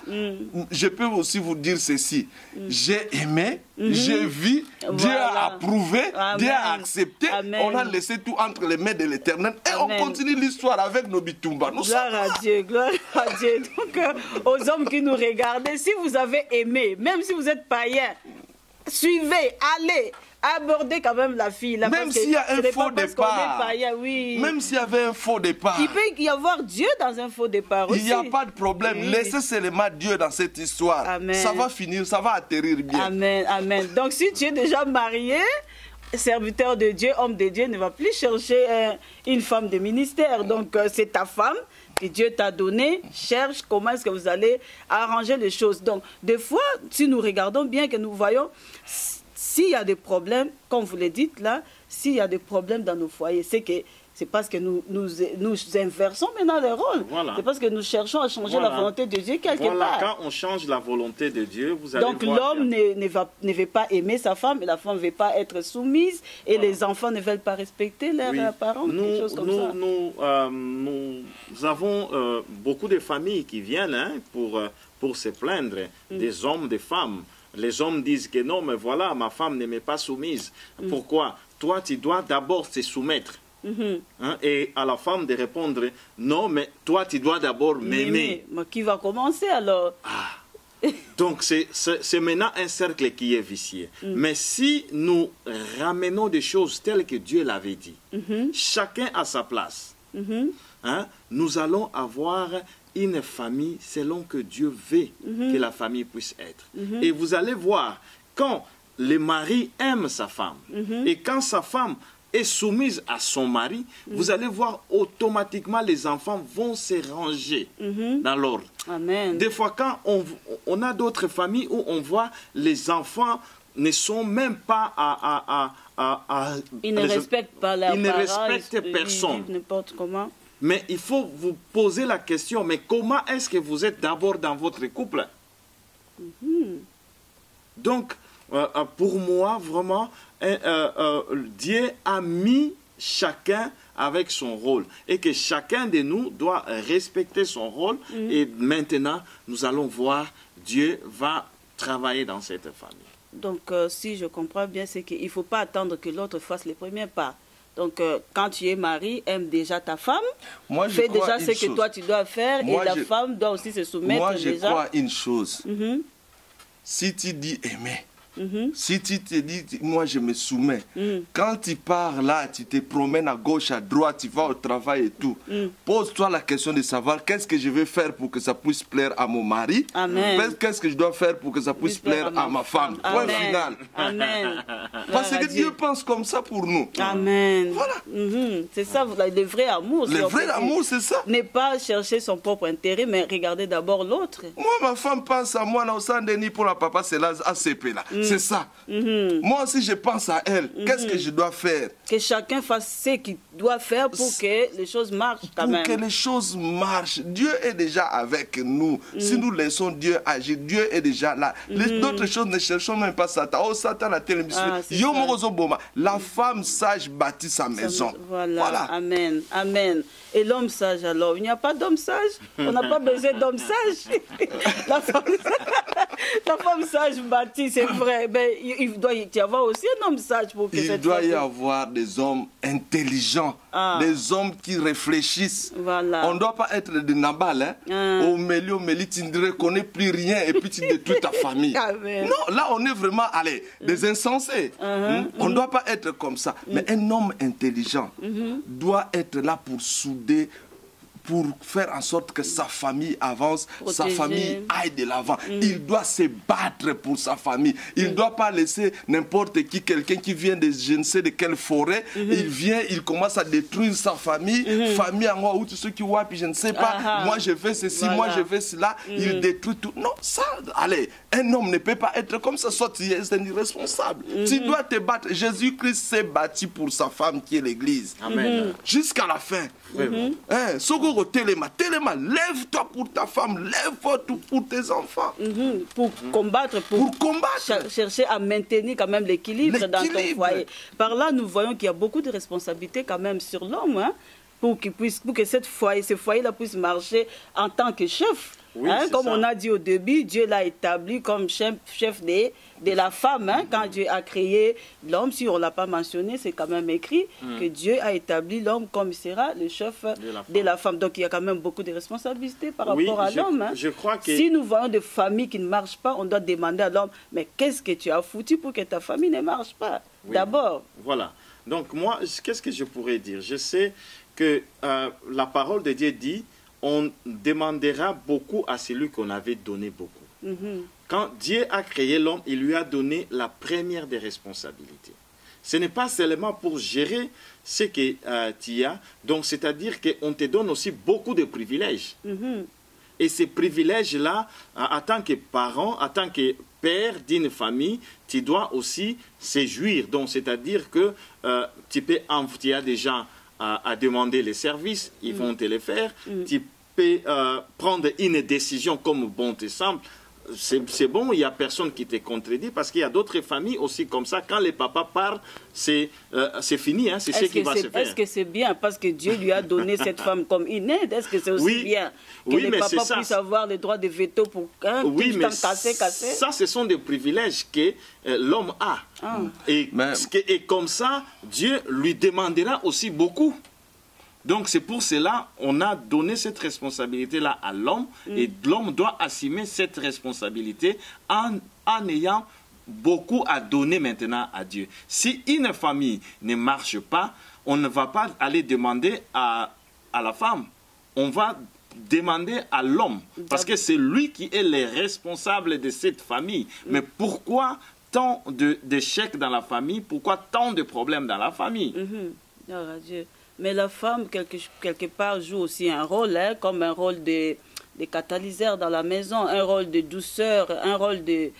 Je peux aussi vous dire ceci. J'ai aimé, j'ai vu, Dieu a approuvé, Dieu a accepté. On a laissé tout entre les mains de l'Éternel et on continue l'histoire avec nos bitumba. Gloire à Dieu, gloire à Dieu. Donc, aux hommes qui nous regardent, si vous avez aimé, même si vous êtes païen, suivez, allez. Aborder quand même la fille. Là, même s'il y a un faux départ. Oui. Même s'il y avait un faux départ. Il peut y avoir Dieu dans un faux départ aussi. Il n'y a pas de problème. Oui. Laissez seulement Dieu dans cette histoire. Amen. Ça va finir, ça va atterrir bien. Amen, amen. Donc si tu es déjà marié, serviteur de Dieu, homme de Dieu, ne va plus chercher une femme de ministère. Donc c'est ta femme que Dieu t'a donnée. Cherche comment est-ce que vous allez arranger les choses. Donc des fois, si nous regardons bien, que nous voyons... S'il y a des problèmes, comme vous le dites là, s'il y a des problèmes dans nos foyers, c'est parce que nous inversons maintenant les rôles. Voilà. C'est parce que nous cherchons à changer la volonté de Dieu quelque part. Quand on change la volonté de Dieu, vous allez donc l'homme ne veut pas aimer sa femme et la femme ne veut pas être soumise et les enfants ne veulent pas respecter leurs parents, quelque chose comme ça. Nous avons beaucoup de familles qui viennent pour se plaindre des hommes, des femmes. Les hommes disent que non, mais voilà, ma femme ne m'est pas soumise. Pourquoi? Toi, tu dois d'abord te soumettre. Et à la femme de répondre, non, mais toi, tu dois d'abord m'aimer. Mais qui va commencer alors? Donc, c'est maintenant un cercle qui est vicieux. Mais si nous ramenons des choses telles que Dieu l'avait dit, chacun à sa place, nous allons avoir une famille selon que Dieu veut que la famille puisse être. Et vous allez voir, quand le mari aime sa femme, et quand sa femme est soumise à son mari, vous allez voir automatiquement les enfants vont se ranger dans l'ordre. Des fois, quand on a d'autres familles où on voit les enfants ne sont même pas ils ne respectent pas leurs parents, ils ne respectent personne. N'importe comment. Mais il faut vous poser la question, mais comment est-ce que vous êtes d'abord dans votre couple? Donc, pour moi, vraiment, Dieu a mis chacun avec son rôle et que chacun de nous doit respecter son rôle. Et maintenant, nous allons voir, Dieu va travailler dans cette famille. Donc, si je comprends bien, c'est qu'il ne faut pas attendre que l'autre fasse les premiers pas. Donc, quand tu es marié, aime déjà ta femme, fais déjà ce que toi tu dois faire, et la femme doit aussi se soumettre. Moi, je déjà. crois une chose. Si tu dis aimer, si tu te dis, moi je me soumets, quand tu pars là, tu te promènes à gauche, à droite, tu vas au travail et tout, pose-toi la question de savoir qu'est-ce que je vais faire pour que ça puisse plaire à mon mari, qu'est-ce que je dois faire pour que ça puisse plaire à ma femme. Point final. Amen. Parce que Dieu pense comme ça pour nous. Amen. Voilà. C'est ça, le vrai amour. Le vrai amour, c'est ça. Ne pas chercher son propre intérêt, mais regarder d'abord l'autre. Moi, ma femme pense à moi, là, au Saint-Denis, pour la papa, c'est là, ACP, là. C'est ça. Moi aussi, je pense à elle. Qu'est-ce que je dois faire? Que chacun fasse ce qu'il doit faire pour que les choses marchent quand même. Pour que les choses marchent. Dieu est déjà avec nous. Si nous laissons Dieu agir, Dieu est déjà là. D'autres choses, ne cherchons même pas Satan. Oh, Satan a telle mission. La femme sage bâtit sa maison. Voilà. Amen. Amen. Et l'homme sage alors? Il n'y a pas d'homme sage? On n'a pas besoin d'homme sage. La femme sage bâtit, c'est vrai. Mais il doit y avoir aussi un homme sage pour que il doit y avoir des hommes intelligents, des hommes qui réfléchissent. Voilà. On ne doit pas être des nabals. Au milieu, tu ne reconnais plus rien et puis tu détruis ta famille. Amen. Non, là on est vraiment des insensés. On ne doit pas être comme ça. Mais un homme intelligent doit être là pour souder, pour faire en sorte que sa famille avance, sa famille aille de l'avant. Il doit se battre pour sa famille. Il ne doit pas laisser n'importe qui, quelqu'un qui vient de je ne sais de quelle forêt, il vient, il commence à détruire sa famille, famille en haut, ou tous ceux qui voient, puis je ne sais pas, moi je fais ceci, moi je fais cela, il détruit tout. Non, ça, allez, un homme ne peut pas être comme ça, soit tu es un irresponsable. Tu dois te battre. Jésus-Christ s'est battu pour sa femme qui est l'Église. Amen. Jusqu'à la fin. Téléma, lève-toi pour ta femme, lève-toi pour tes enfants. Pour combattre, pour chercher à maintenir quand même l'équilibre dans ton foyer. Par là, nous voyons qu'il y a beaucoup de responsabilités quand même sur l'homme, pour que ce foyer-là puisse marcher en tant que chef. Oui, comme on a dit au début, Dieu l'a établi comme chef de la femme. Quand Dieu a créé l'homme, si on ne l'a pas mentionné, c'est quand même écrit que Dieu a établi l'homme comme il sera le chef de la femme. Donc il y a quand même beaucoup de responsabilités par rapport à l'homme. Je crois que... Si nous voyons des familles qui ne marchent pas, on doit demander à l'homme, mais qu'est-ce que tu as foutu pour que ta famille ne marche pas? D'abord. Voilà. Donc moi, qu'est-ce que je pourrais dire? Je sais que la parole de Dieu dit, on demandera beaucoup à celui qu'on avait donné beaucoup. Quand Dieu a créé l'homme, il lui a donné la première des responsabilités. Ce n'est pas seulement pour gérer ce que tu as, donc c'est-à-dire qu'on te donne aussi beaucoup de privilèges. Et ces privilèges-là, en tant que parent, en tant que père d'une famille, tu dois aussi se jouir. Donc c'est-à-dire que tu as des gens à demander les services, ils vont te les faire. Tu peux prendre une décision comme bon te semble. C'est bon, il n'y a personne qui te contredit parce qu'il y a d'autres familles aussi comme ça. Quand les papas parlent, c'est fini, c'est ce qui va se faire. Est-ce que c'est bien parce que Dieu lui a donné cette femme comme une aide? Est-ce que c'est aussi bien que les papas puissent avoir le droit de veto pour tout le temps casser? Ça, ce sont des privilèges que l'homme a. Et comme ça, Dieu lui demandera aussi beaucoup. Donc c'est pour cela qu'on a donné cette responsabilité-là à l'homme et l'homme doit assumer cette responsabilité en ayant beaucoup à donner maintenant à Dieu. Si une famille ne marche pas, on ne va pas aller demander à la femme, on va demander à l'homme parce que c'est lui qui est le responsable de cette famille. Mais pourquoi tant d'échecs dans la famille? Pourquoi tant de problèmes dans la famille? Dieu. Mais la femme, quelque part, joue aussi un rôle, comme un rôle de catalyseur dans la maison, un rôle de douceur, un rôle de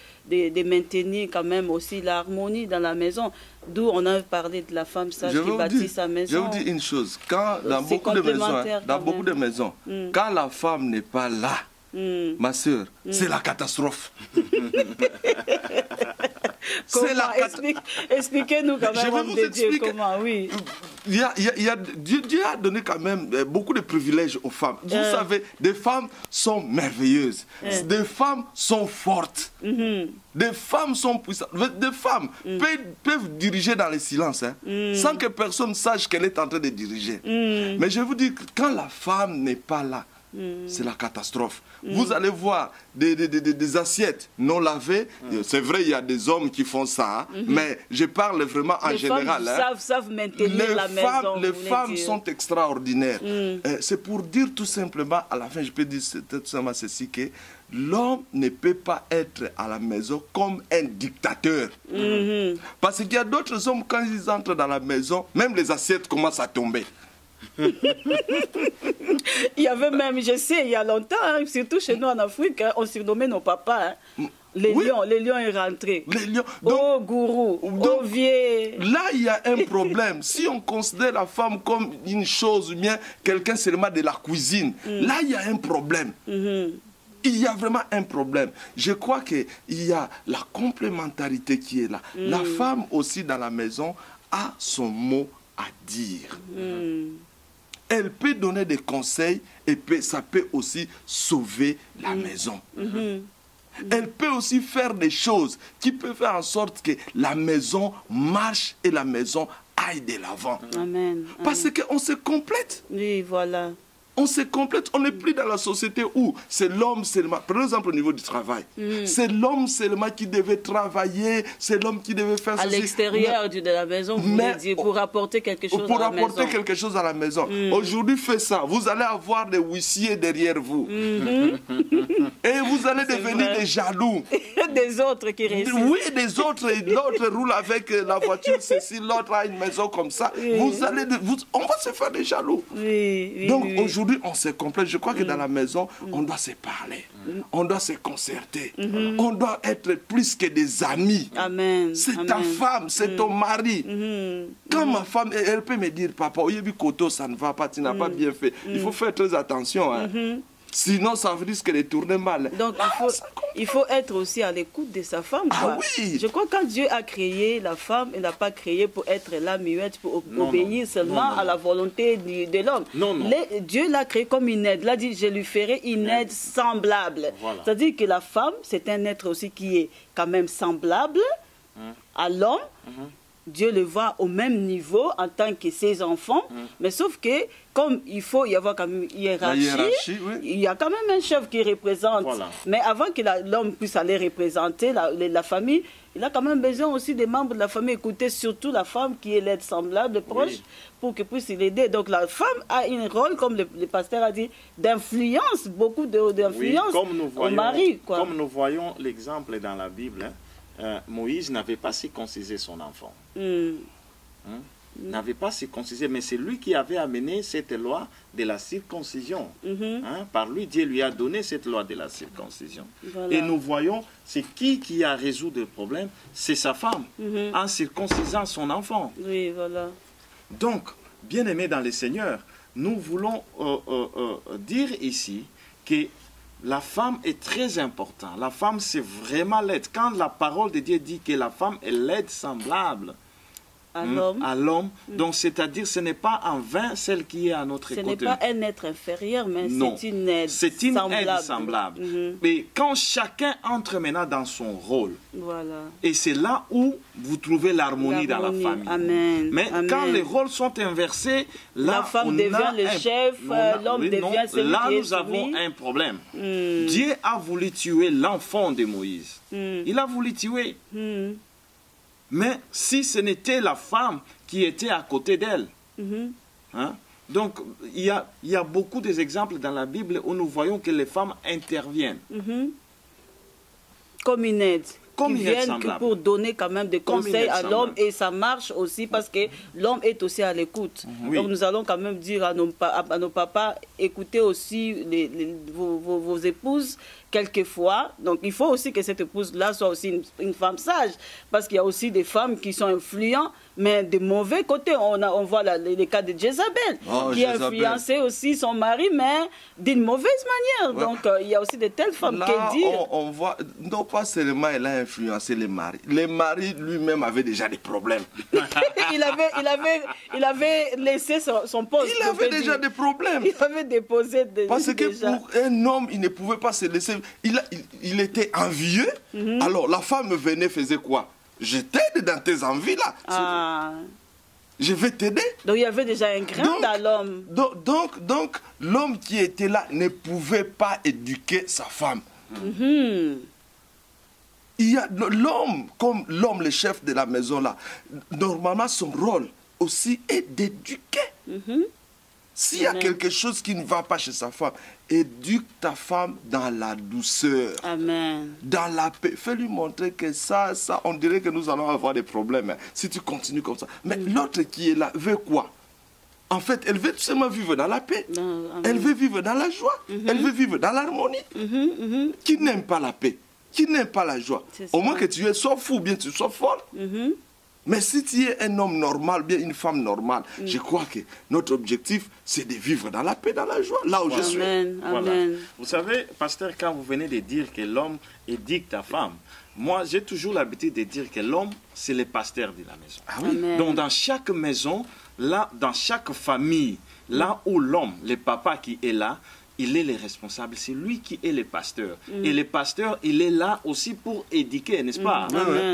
maintenir quand même aussi l'harmonie dans la maison. D'où on a parlé de la femme sage qui bâtit sa maison. Je vous dis une chose, dans beaucoup de maisons, quand la femme n'est pas là, ma soeur, c'est la catastrophe. Expliquez-nous quand même, homme de Dieu, comment, oui. Dieu a donné quand même beaucoup de privilèges aux femmes. Vous savez, des femmes sont merveilleuses. Des femmes sont fortes. Des femmes sont puissantes. Des femmes peuvent diriger dans le silence, hein, sans que personne sache qu'elle est en train de diriger. Mais je vous dis que quand la femme n'est pas là, c'est la catastrophe. Vous allez voir des assiettes non lavées. C'est vrai, il y a des hommes qui font ça, mais je parle vraiment en général. Les femmes savent maintenir la maison. Les femmes sont extraordinaires. C'est pour dire tout simplement, à la fin, je peux dire tout simplement ceci, que l'homme ne peut pas être à la maison comme un dictateur. Parce qu'il y a d'autres hommes, quand ils entrent dans la maison, même les assiettes commencent à tomber. Il y avait même, je sais, il y a longtemps, hein, surtout chez nous en Afrique, hein, on surnommait nos papas, hein, les lions est rentré. Les lions. Donc, oh gourou, oh vieux. Là, il y a un problème. Si on considère la femme comme une chose, ou bien quelqu'un seulement de la cuisine, là, il y a un problème. Il y a vraiment un problème. Je crois qu'il y a la complémentarité qui est là. La femme aussi dans la maison a son mot à dire. Elle peut donner des conseils et ça peut aussi sauver la maison. Elle peut aussi faire des choses qui peuvent faire en sorte que la maison marche et la maison aille de l'avant. Parce qu'on se complète. Oui, voilà. On se complète, on n'est plus dans la société où c'est l'homme seulement. Par exemple, au niveau du travail, c'est l'homme seulement qui devait travailler, c'est l'homme qui devait faire à l'extérieur de la maison, pour apporter quelque chose à la maison. Pour apporter quelque chose à la maison. Aujourd'hui, faites ça. Vous allez avoir des huissiers derrière vous. Et vous allez devenir des jaloux. Des autres qui réussissent. Oui, des autres. L'autre roule avec la voiture, ceci, l'autre a une maison comme ça. Vous allez, on va se faire des jaloux. Donc, aujourd'hui, on se complète. Je crois que dans la maison, on doit se parler. On doit se concerter. On doit être plus que des amis. C'est ta femme, c'est ton mari. Quand ma femme, elle peut me dire, papa, Koto, ça ne va pas, tu n'as pas bien fait. Il faut faire très attention. Hein. Sinon, ça risque de tourner mal. Donc, il faut être aussi à l'écoute de sa femme. Quoi. Je crois que quand Dieu a créé la femme, il n'a pas créé pour être la muette, pour obéir seulement à la volonté de l'homme. Dieu l'a créé comme une aide. Il a dit, je lui ferai une aide semblable. C'est-à-dire que la femme, c'est un être aussi qui est quand même semblable à l'homme. Dieu le voit au même niveau en tant que ses enfants, mais sauf que comme il faut y avoir quand même une hiérarchie, il y a quand même un chef qui représente. Mais avant que l'homme puisse aller représenter la famille, il a quand même besoin aussi des membres de la famille, écouter surtout la femme qui est l'aide semblable, proche, pour qu'il puisse l'aider. Donc la femme a un rôle, comme le pasteur a dit, d'influence, beaucoup d'influence au mari. Comme nous voyons l'exemple dans la Bible, Moïse n'avait pas circoncisé son enfant. N'avait pas circoncisé, mais c'est lui qui avait amené cette loi de la circoncision. Par lui, Dieu lui a donné cette loi de la circoncision. Et nous voyons, c'est qui a résolu le problème? C'est sa femme, en circoncisant son enfant. Donc, bien-aimés dans le Seigneur, nous voulons dire ici que la femme est très importante. La femme, c'est vraiment l'aide. Quand la parole de Dieu dit que la femme est l'aide semblable à l'homme, donc c'est-à-dire ce n'est pas en vain celle qui est à notre côté. Ce n'est pas un être inférieur, mais c'est une aide semblable. C'est une aide semblable. Mais quand chacun entre maintenant dans son rôle, et c'est là où vous trouvez l'harmonie dans la famille. Mais quand les rôles sont inversés, là, la femme devient le chef, l'homme devient celui là, qui est nous avons un problème. Dieu a voulu tuer l'enfant de Moïse. Il a voulu tuer. Mais si ce n'était la femme qui était à côté d'elle. Donc, il y a beaucoup d'exemples dans la Bible où nous voyons que les femmes interviennent. Comme une aide. Qui viennent pour donner quand même des conseils à l'homme, et ça marche aussi parce que l'homme est aussi à l'écoute. Donc nous allons quand même dire à nos papas, écoutez aussi vos épouses, quelquefois, donc il faut aussi que cette épouse-là soit aussi une femme sage, parce qu'il y a aussi des femmes qui sont influentes, mais de mauvais côtés. On voit les cas de Jézabel, qui a influencé aussi son mari, mais d'une mauvaise manière. Ouais. Donc il y a aussi de telles femmes qui disent... On voit, non pas seulement elle a influencé les maris. Les maris lui-même avaient déjà des problèmes. il avait laissé son poste. Il avait déjà des problèmes. Il avait déposé parce que pour un homme, il ne pouvait pas se laisser... Il était envieux. Alors la femme venait, faisait quoi? Je t'aide dans tes envies là. Je vais t'aider. Donc il y avait déjà un grain dans l'homme. Donc l'homme qui était là ne pouvait pas éduquer sa femme. Il y a l'homme, comme l'homme, le chef de la maison là, normalement son rôle aussi est d'éduquer. S'il y a quelque chose qui ne va pas chez sa femme, éduque ta femme dans la douceur. Amen. Dans la paix. Fais-lui montrer que ça, on dirait que nous allons avoir des problèmes hein, si tu continues comme ça. Mais l'autre qui est là veut quoi? En fait, elle veut tout simplement vivre dans la paix. Elle veut vivre dans la joie. Elle veut vivre dans l'harmonie. Qui n'aime pas la paix? Qui n'aime pas la joie? Au moins que tu es soit fou ou bien tu sois fort. Mais si tu es un homme normal, bien une femme normale, je crois que notre objectif, c'est de vivre dans la paix, dans la joie, là où je suis. Voilà. Vous savez, pasteur, quand vous venez de dire que l'homme éduque ta femme, moi, j'ai toujours l'habitude de dire que l'homme, c'est le pasteur de la maison. Ah oui? Donc, dans chaque maison, là, dans chaque famille, là où l'homme, le papa qui est là, il est le responsable, c'est lui qui est le pasteur. Et le pasteur, il est là aussi pour éduquer, n'est-ce pas?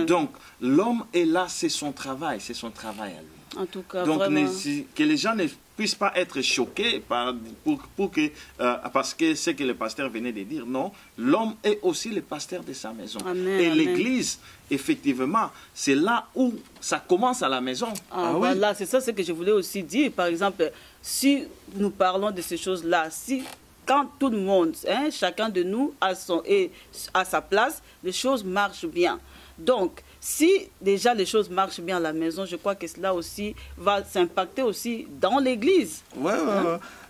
Donc, l'homme est là, c'est son travail à lui. En tout cas, donc, vraiment... que les gens ne puissent pas être choqués parce que ce que le pasteur venait de dire. Non, l'homme est aussi le pasteur de sa maison. Et l'église, effectivement, c'est là où ça commence à la maison. Voilà, c'est ça ce que je voulais aussi dire. Par exemple, si nous parlons de ces choses-là, quand tout le monde, chacun de nous a sa place, les choses marchent bien. Donc, si déjà les choses marchent bien à la maison, je crois que cela aussi va s'impacter aussi dans l'église. Ouais.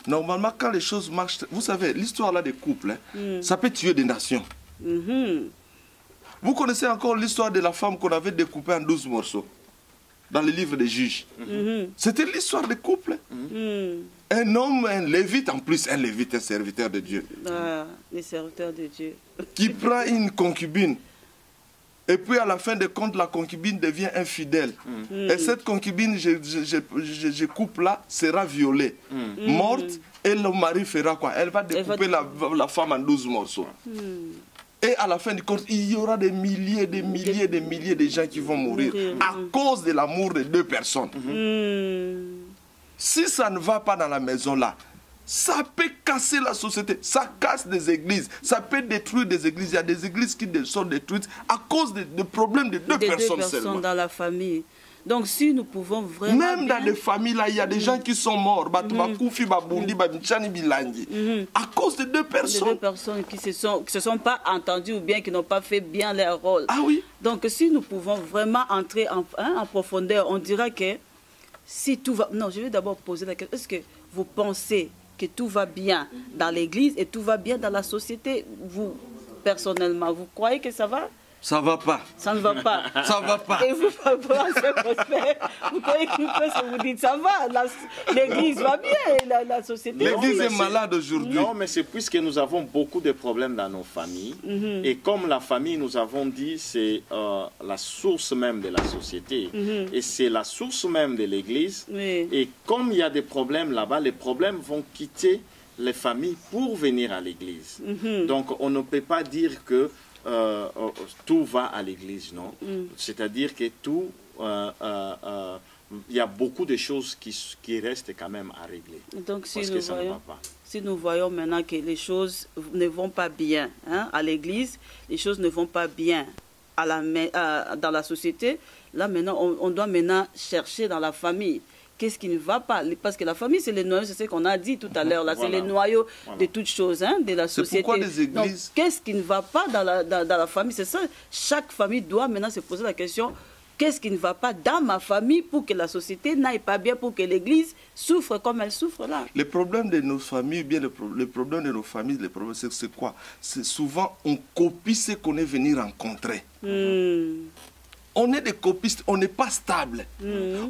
Normalement, quand les choses marchent, vous savez, l'histoire là des couples, ça peut tuer des nations. Vous connaissez encore l'histoire de la femme qu'on avait découpée en 12 morceaux dans le livre des Juges. C'était l'histoire des couples. Un homme, un lévite, en plus un lévite, un serviteur de Dieu. Les serviteurs de Dieu. Qui prend une concubine. Et puis à la fin de compte, la concubine devient infidèle. Et cette concubine, je coupe là, sera violée, morte, et le mari fera quoi? Elle va découper la femme en 12 morceaux. Et à la fin du compte, il y aura des milliers de gens qui vont mourir à cause de l'amour de deux personnes. Si ça ne va pas dans la maison là, ça peut casser la société, ça casse des églises, ça peut détruire des églises. Il y a des églises qui sont détruites à cause de problèmes de deux personnes seulement. Dans la famille. Donc si nous pouvons vraiment... Même dans les familles là, il y a des gens qui sont morts. À cause de deux personnes. De deux personnes qui se sont pas entendues ou bien qui n'ont pas fait bien leur rôle. Ah oui. Donc si nous pouvons vraiment entrer en profondeur, on dira que si tout va... Non, je vais d'abord poser la question. Est-ce que vous pensez que tout va bien dans l'église et tout va bien dans la société? Vous, personnellement, vous croyez que ça va? Ça va pas. Ça ne va pas. Ça va pas. Et vous, vous croyez que vous dites ça va, l'église va bien, la société. L'église est malade aujourd'hui. Non, mais c'est puisque nous avons beaucoup de problèmes dans nos familles. Et comme la famille, nous avons dit, c'est la source même de la société. Et c'est la source même de l'église. Et comme il y a des problèmes là-bas, les problèmes vont quitter les familles pour venir à l'église. Donc on ne peut pas dire que tout va à l'église, non? C'est-à-dire que tout, il y a beaucoup de choses qui restent quand même à régler. Donc si nous voyons maintenant que les choses ne vont pas bien à l'église, les choses ne vont pas bien dans la société, là maintenant on doit maintenant chercher dans la famille. Qu'est-ce qui ne va pas? Parce que la famille, c'est le noyau, c'est ce qu'on a dit tout à l'heure. Là, c'est le noyau de toutes choses, de la société. C'est pourquoi les églises... Qu'est-ce qui ne va pas dans la famille? C'est ça. Chaque famille doit maintenant se poser la question, qu'est-ce qui ne va pas dans ma famille pour que la société n'aille pas bien, pour que l'Église souffre comme elle souffre là. Le problème de nos familles, bien le problème de nos familles, c'est quoi? C'est souvent on copie ce qu'on est venu rencontrer. On est des copistes, on n'est pas stable.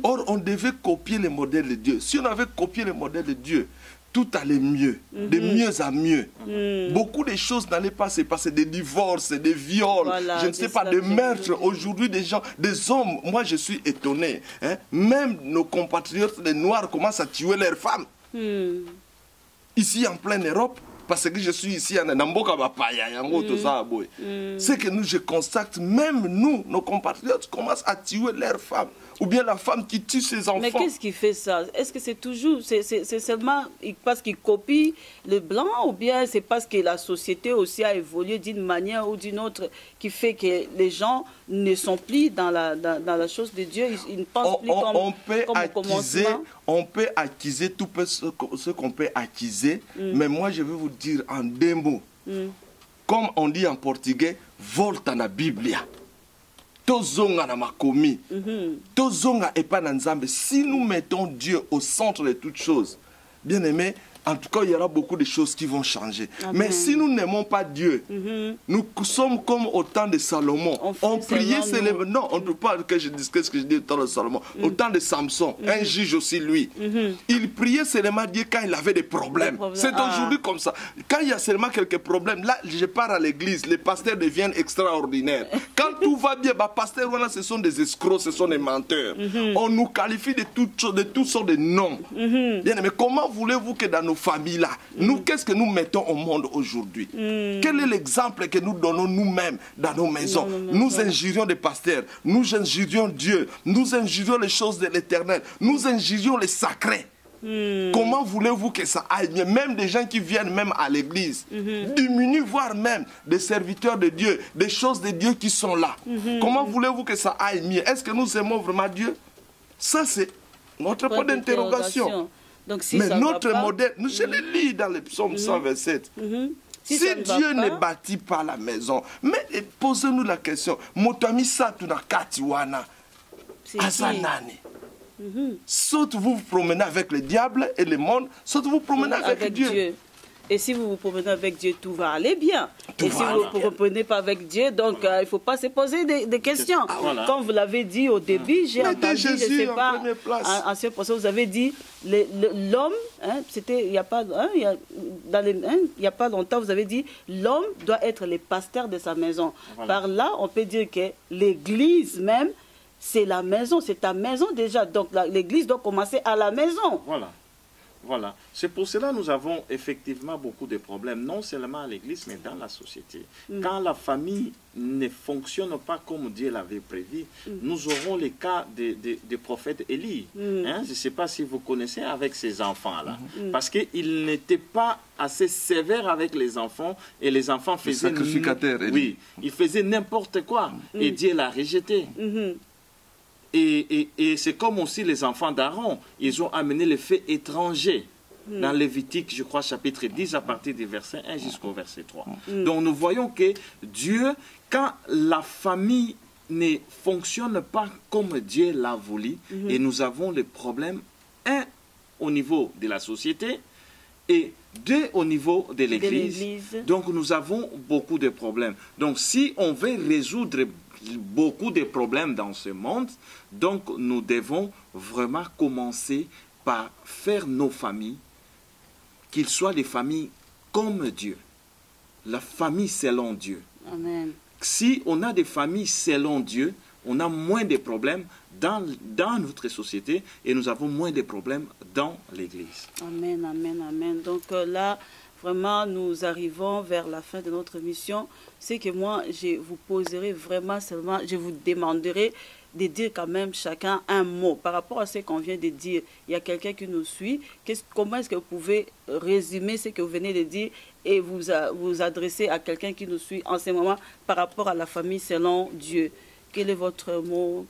Or, on devait copier le modèle de Dieu. Si on avait copié le modèle de Dieu, tout allait mieux, de mieux à mieux. Beaucoup de choses n'allaient pas se passer, des divorces, des viols, je ne sais pas, des meurtres. Aujourd'hui, des gens, des hommes, moi je suis étonné. Hein? Même nos compatriotes, les Noirs, commencent à tuer leurs femmes. Ici, en pleine Europe, parce que je suis ici en Namboka Bapaya, c'est que nous, je constate, même nous, nos compatriotes, commencent à tuer leurs femmes. Ou bien la femme qui tue ses enfants. Mais qu'est-ce qui fait ça? Est-ce que c'est toujours, c'est seulement parce qu'ils copient le blanc, ou bien c'est parce que la société aussi a évolué d'une manière ou d'une autre qui fait que les gens ne sont plus dans la chose de Dieu, ils ne pensent plus comme au commencement? On peut accuser tout ce qu'on peut accuser, mais moi je vais vous dire en deux mots. Comme on dit en portugais, volta na Biblia. Tozonga na makomi, tozonga epa na Nzambe. Si nous mettons Dieu au centre de toutes choses, bien aimé, en tout cas, il y aura beaucoup de choses qui vont changer. Amen. Mais si nous n'aimons pas Dieu, nous sommes comme au temps de Salomon. On priait seulement. Non, on ne peut pas que je dise ce que je dis au temps de Salomon. Au temps de Samson, un juge aussi, lui. Il priait seulement Dieu quand il avait des problèmes. C'est aujourd'hui comme ça. Quand il y a seulement quelques problèmes, là, je pars à l'église, les pasteurs deviennent extraordinaires. Quand tout va bien, bah, pasteurs, voilà, ce sont des escrocs, ce sont des menteurs. On nous qualifie de toutes sortes de noms. Bien, mais comment voulez-vous que dans nos familles-là, nous, qu'est-ce que nous mettons au monde aujourd'hui? Quel est l'exemple que nous donnons nous-mêmes dans nos maisons? Nous injurions des pasteurs, nous injurions Dieu, nous injurions les choses de l'éternel, nous injurions les sacrés. Comment voulez-vous que ça aille mieux? Même des gens qui viennent même à l'église diminuent, voire même des serviteurs de Dieu, des choses de Dieu qui sont là. Comment voulez-vous que ça aille mieux? Est-ce que nous aimons vraiment Dieu? Ça, c'est notre point d'interrogation. Donc, si mais notre modèle, je le lis dans le psaume 127. Si Dieu ne bâtit pas la maison, mais posez-nous la question, Motami Satuna Katiwana, Azanane. Soit vous vous promenez avec le diable et le monde, soit vous vous promenez avec Dieu. Et si vous vous promenez avec Dieu, tout va aller bien. Et si vous ne vous promenez pas avec Dieu, donc il ne faut pas se poser des questions. Comme vous l'avez dit au début, j'ai entendu, je ne sais pas, ancien professeur, vous avez dit, l'homme, hein, c'était, il n'y a pas longtemps, vous avez dit, l'homme doit être le pasteur de sa maison. Par là, on peut dire que l'église même, c'est la maison, c'est ta maison déjà. Donc l'église doit commencer à la maison. Voilà, c'est pour cela que nous avons effectivement beaucoup de problèmes, non seulement à l'église, mais dans la société. Quand la famille ne fonctionne pas comme Dieu l'avait prévu, nous aurons le cas des prophètes Élie. Hein? Je ne sais pas si vous connaissez avec ces enfants-là. Parce qu'il n'était pas assez sévère avec les enfants, et les enfants faisaient... Sacrificateur, oui, ils faisaient n'importe quoi, et Dieu l'a rejeté. Et c'est comme aussi les enfants d'Aaron, ils ont amené les faits étrangers dans Lévitique, je crois, chapitre 10, à partir du verset 1 jusqu'au verset 3. Donc nous voyons que Dieu, quand la famille ne fonctionne pas comme Dieu l'a voulu, et nous avons les problèmes, un, au niveau de la société, et deux, au niveau de l'Église. Donc nous avons beaucoup de problèmes. Donc si on veut résoudre beaucoup de problèmes dans ce monde, donc nous devons vraiment commencer par faire nos familles, qu'ils soient des familles comme Dieu, la famille selon Dieu. Amen. Si on a des familles selon Dieu, on a moins de problèmes dans notre société, et nous avons moins de problèmes dans l'Église. Amen, amen, amen. Donc là, vraiment, nous arrivons vers la fin de notre mission. C'est que moi, je vous poserai vraiment seulement, je vous demanderai de dire quand même chacun un mot par rapport à ce qu'on vient de dire. Il y a quelqu'un qui nous suit. Comment est-ce que vous pouvez résumer ce que vous venez de dire et vous adresser à quelqu'un qui nous suit en ce moment par rapport à la famille selon Dieu? Quel est votre mot?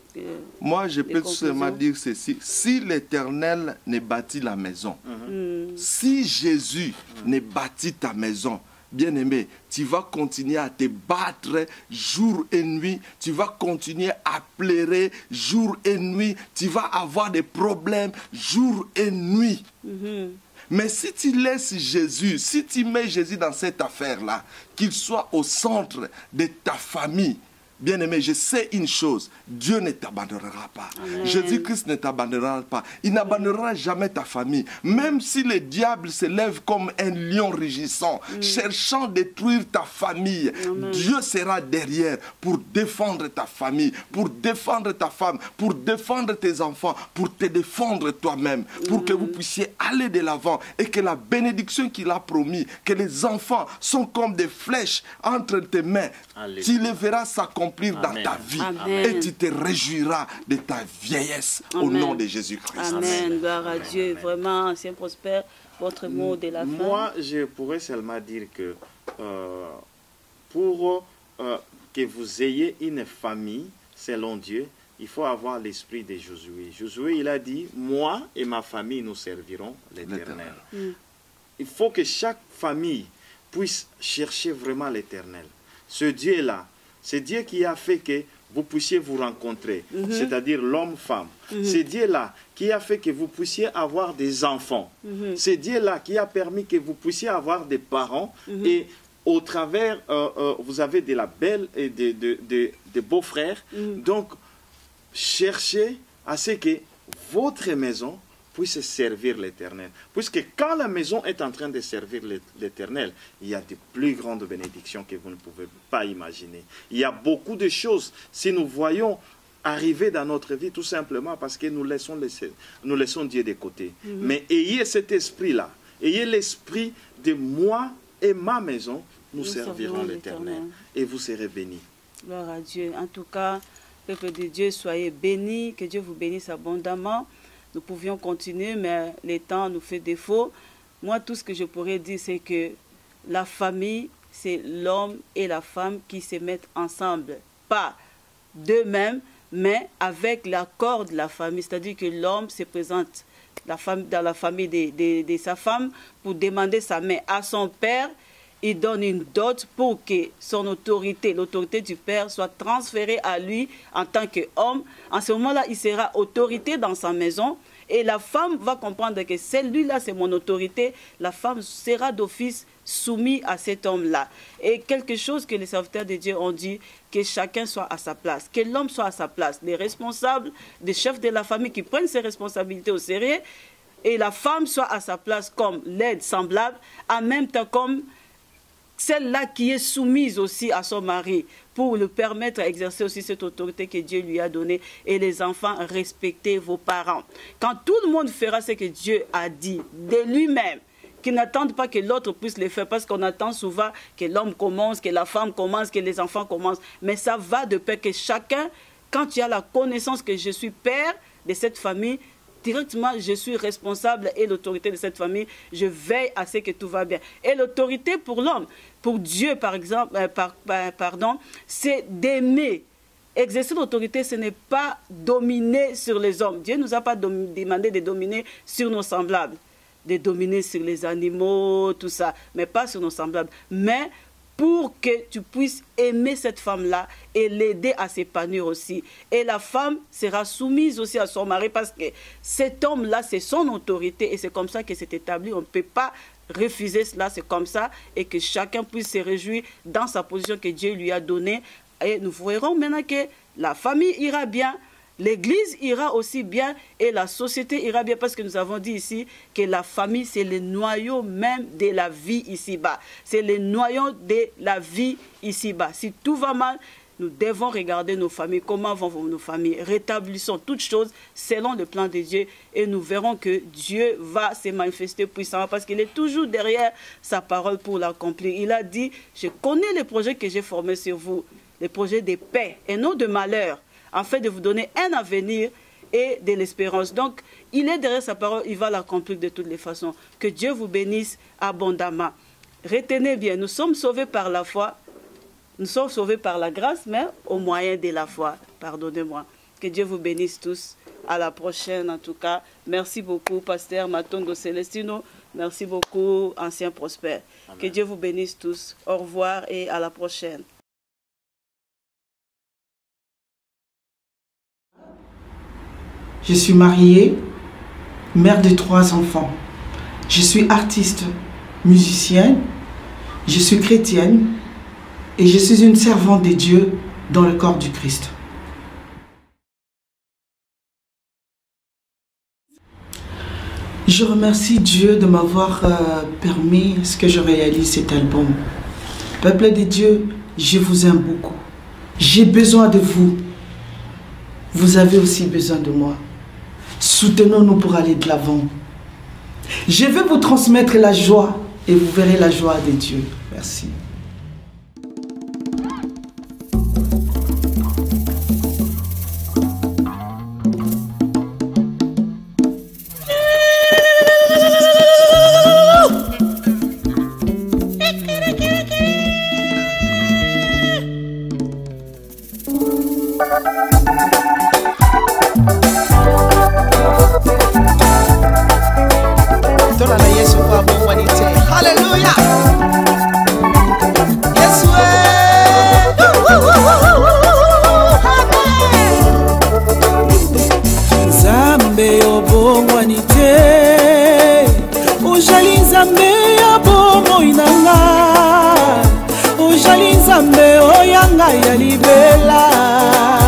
Moi, je peux seulement dire ceci. Si l'Éternel ne bâtit la maison, si Jésus ne bâtit ta maison, bien-aimé, tu vas continuer à te battre jour et nuit, tu vas continuer à pleurer jour et nuit, tu vas avoir des problèmes jour et nuit. Mais si tu laisses Jésus, si tu mets Jésus dans cette affaire-là, qu'il soit au centre de ta famille, bien-aimé, je sais une chose, Dieu ne t'abandonnera pas. Jésus-Christ ne t'abandonnera pas. Il n'abandonnera jamais ta famille. Même si le diable se lève comme un lion rugissant, cherchant à détruire ta famille, Dieu sera derrière pour défendre ta famille, pour défendre ta femme, pour défendre tes enfants, pour te défendre toi-même, pour que vous puissiez aller de l'avant et que la bénédiction qu'il a promis, que les enfants sont comme des flèches entre tes mains, tu les verras s'accomplir dans ta vie. Et tu te réjouiras de ta vieillesse au nom de Jésus-Christ. Amen. Gloire à Dieu. Vraiment, ancien prospère, votre mot de la fin. Moi, je pourrais seulement dire que pour que vous ayez une famille selon Dieu, il faut avoir l'esprit de Josué. Josué, il a dit, moi et ma famille, nous servirons l'Éternel. Il faut que chaque famille puisse chercher vraiment l'Éternel. Ce Dieu-là, c'est Dieu qui a fait que vous puissiez vous rencontrer, c'est-à-dire l'homme-femme. C'est Dieu-là qui a fait que vous puissiez avoir des enfants. C'est Dieu-là qui a permis que vous puissiez avoir des parents et au travers, vous avez de la belle et de beaux frères. Donc, cherchez à ce que votre maison puisse servir l'Éternel. Puisque quand la maison est en train de servir l'Éternel, il y a de plus grandes bénédictions que vous ne pouvez pas imaginer. Il y a beaucoup de choses, si nous voyons arriver dans notre vie, tout simplement parce que nous laissons Dieu de côté. Mais ayez cet esprit-là, ayez l'esprit de moi et ma maison, nous servirons l'Éternel. Et vous serez bénis. Gloire à Dieu. En tout cas, peuple de Dieu, soyez bénis, que Dieu vous bénisse abondamment. Nous pouvions continuer, mais le temps nous fait défaut. Moi, tout ce que je pourrais dire, c'est que la famille, c'est l'homme et la femme qui se mettent ensemble. Pas d'eux-mêmes, mais avec l'accord de la famille. C'est-à-dire que l'homme se présente dans la famille de sa femme pour demander sa main à son père. Il donne une dot pour que son autorité, l'autorité du père, soit transférée à lui en tant qu'homme. En ce moment-là, il sera autorité dans sa maison et la femme va comprendre que celui-là, c'est mon autorité. La femme sera d'office soumise à cet homme-là. Et quelque chose que les serviteurs de Dieu ont dit, que chacun soit à sa place, que l'homme soit à sa place. Les responsables, les chefs de la famille qui prennent ses responsabilités au sérieux et la femme soit à sa place comme l'aide semblable, en même temps comme celle-là qui est soumise aussi à son mari pour le permettre d'exercer aussi cette autorité que Dieu lui a donnée. Et les enfants, respectez vos parents. Quand tout le monde fera ce que Dieu a dit de lui-même, qu'ils n'attendent pas que l'autre puisse le faire, parce qu'on attend souvent que l'homme commence, que la femme commence, que les enfants commencent. Mais ça va de pair que chacun, quand tu as la connaissance que je suis père de cette famille, directement, je suis responsable et l'autorité de cette famille, je veille à ce que tout va bien. Et l'autorité pour l'homme, pour Dieu par exemple, c'est d'aimer. Exercer l'autorité, ce n'est pas dominer sur les hommes. Dieu ne nous a pas demandé de dominer sur nos semblables, de dominer sur les animaux, tout ça, mais pas sur nos semblables. Mais pour que tu puisses aimer cette femme-là et l'aider à s'épanouir aussi. Et la femme sera soumise aussi à son mari parce que cet homme-là, c'est son autorité et c'est comme ça que c'est établi. On ne peut pas refuser cela, c'est comme ça. Et que chacun puisse se réjouir dans sa position que Dieu lui a donnée. Et nous verrons maintenant que la famille ira bien, l'Église ira aussi bien et la société ira bien parce que nous avons dit ici que la famille, c'est le noyau même de la vie ici-bas. C'est le noyau de la vie ici-bas. Si tout va mal, nous devons regarder nos familles. Comment vont nos familles? Rétablissons toutes choses selon le plan de Dieu et nous verrons que Dieu va se manifester puissamment parce qu'il est toujours derrière sa parole pour l'accomplir. Il a dit, je connais les projets que j'ai formés sur vous, les projets de paix et non de malheur, afin de vous donner un avenir et de l'espérance. Donc, il est derrière sa parole, il va l'accomplir de toutes les façons. Que Dieu vous bénisse abondamment. Retenez bien, nous sommes sauvés par la foi, nous sommes sauvés par la grâce, mais au moyen de la foi. Pardonnez-moi. Que Dieu vous bénisse tous. À la prochaine en tout cas. Merci beaucoup, Pasteur Matondo Celestino. Merci beaucoup, ancien prospère. Amen. Que Dieu vous bénisse tous. Au revoir et à la prochaine. Je suis mariée, mère de 3 enfants. Je suis artiste, musicienne, je suis chrétienne et je suis une servante de Dieu dans le corps du Christ. Je remercie Dieu de m'avoir permis que je réalise cet album. Peuple de Dieu, je vous aime beaucoup. J'ai besoin de vous. Vous avez aussi besoin de moi. Soutenons-nous pour aller de l'avant. Je vais vous transmettre la joie et vous verrez la joie de Dieu. Merci. Oyanga ya libela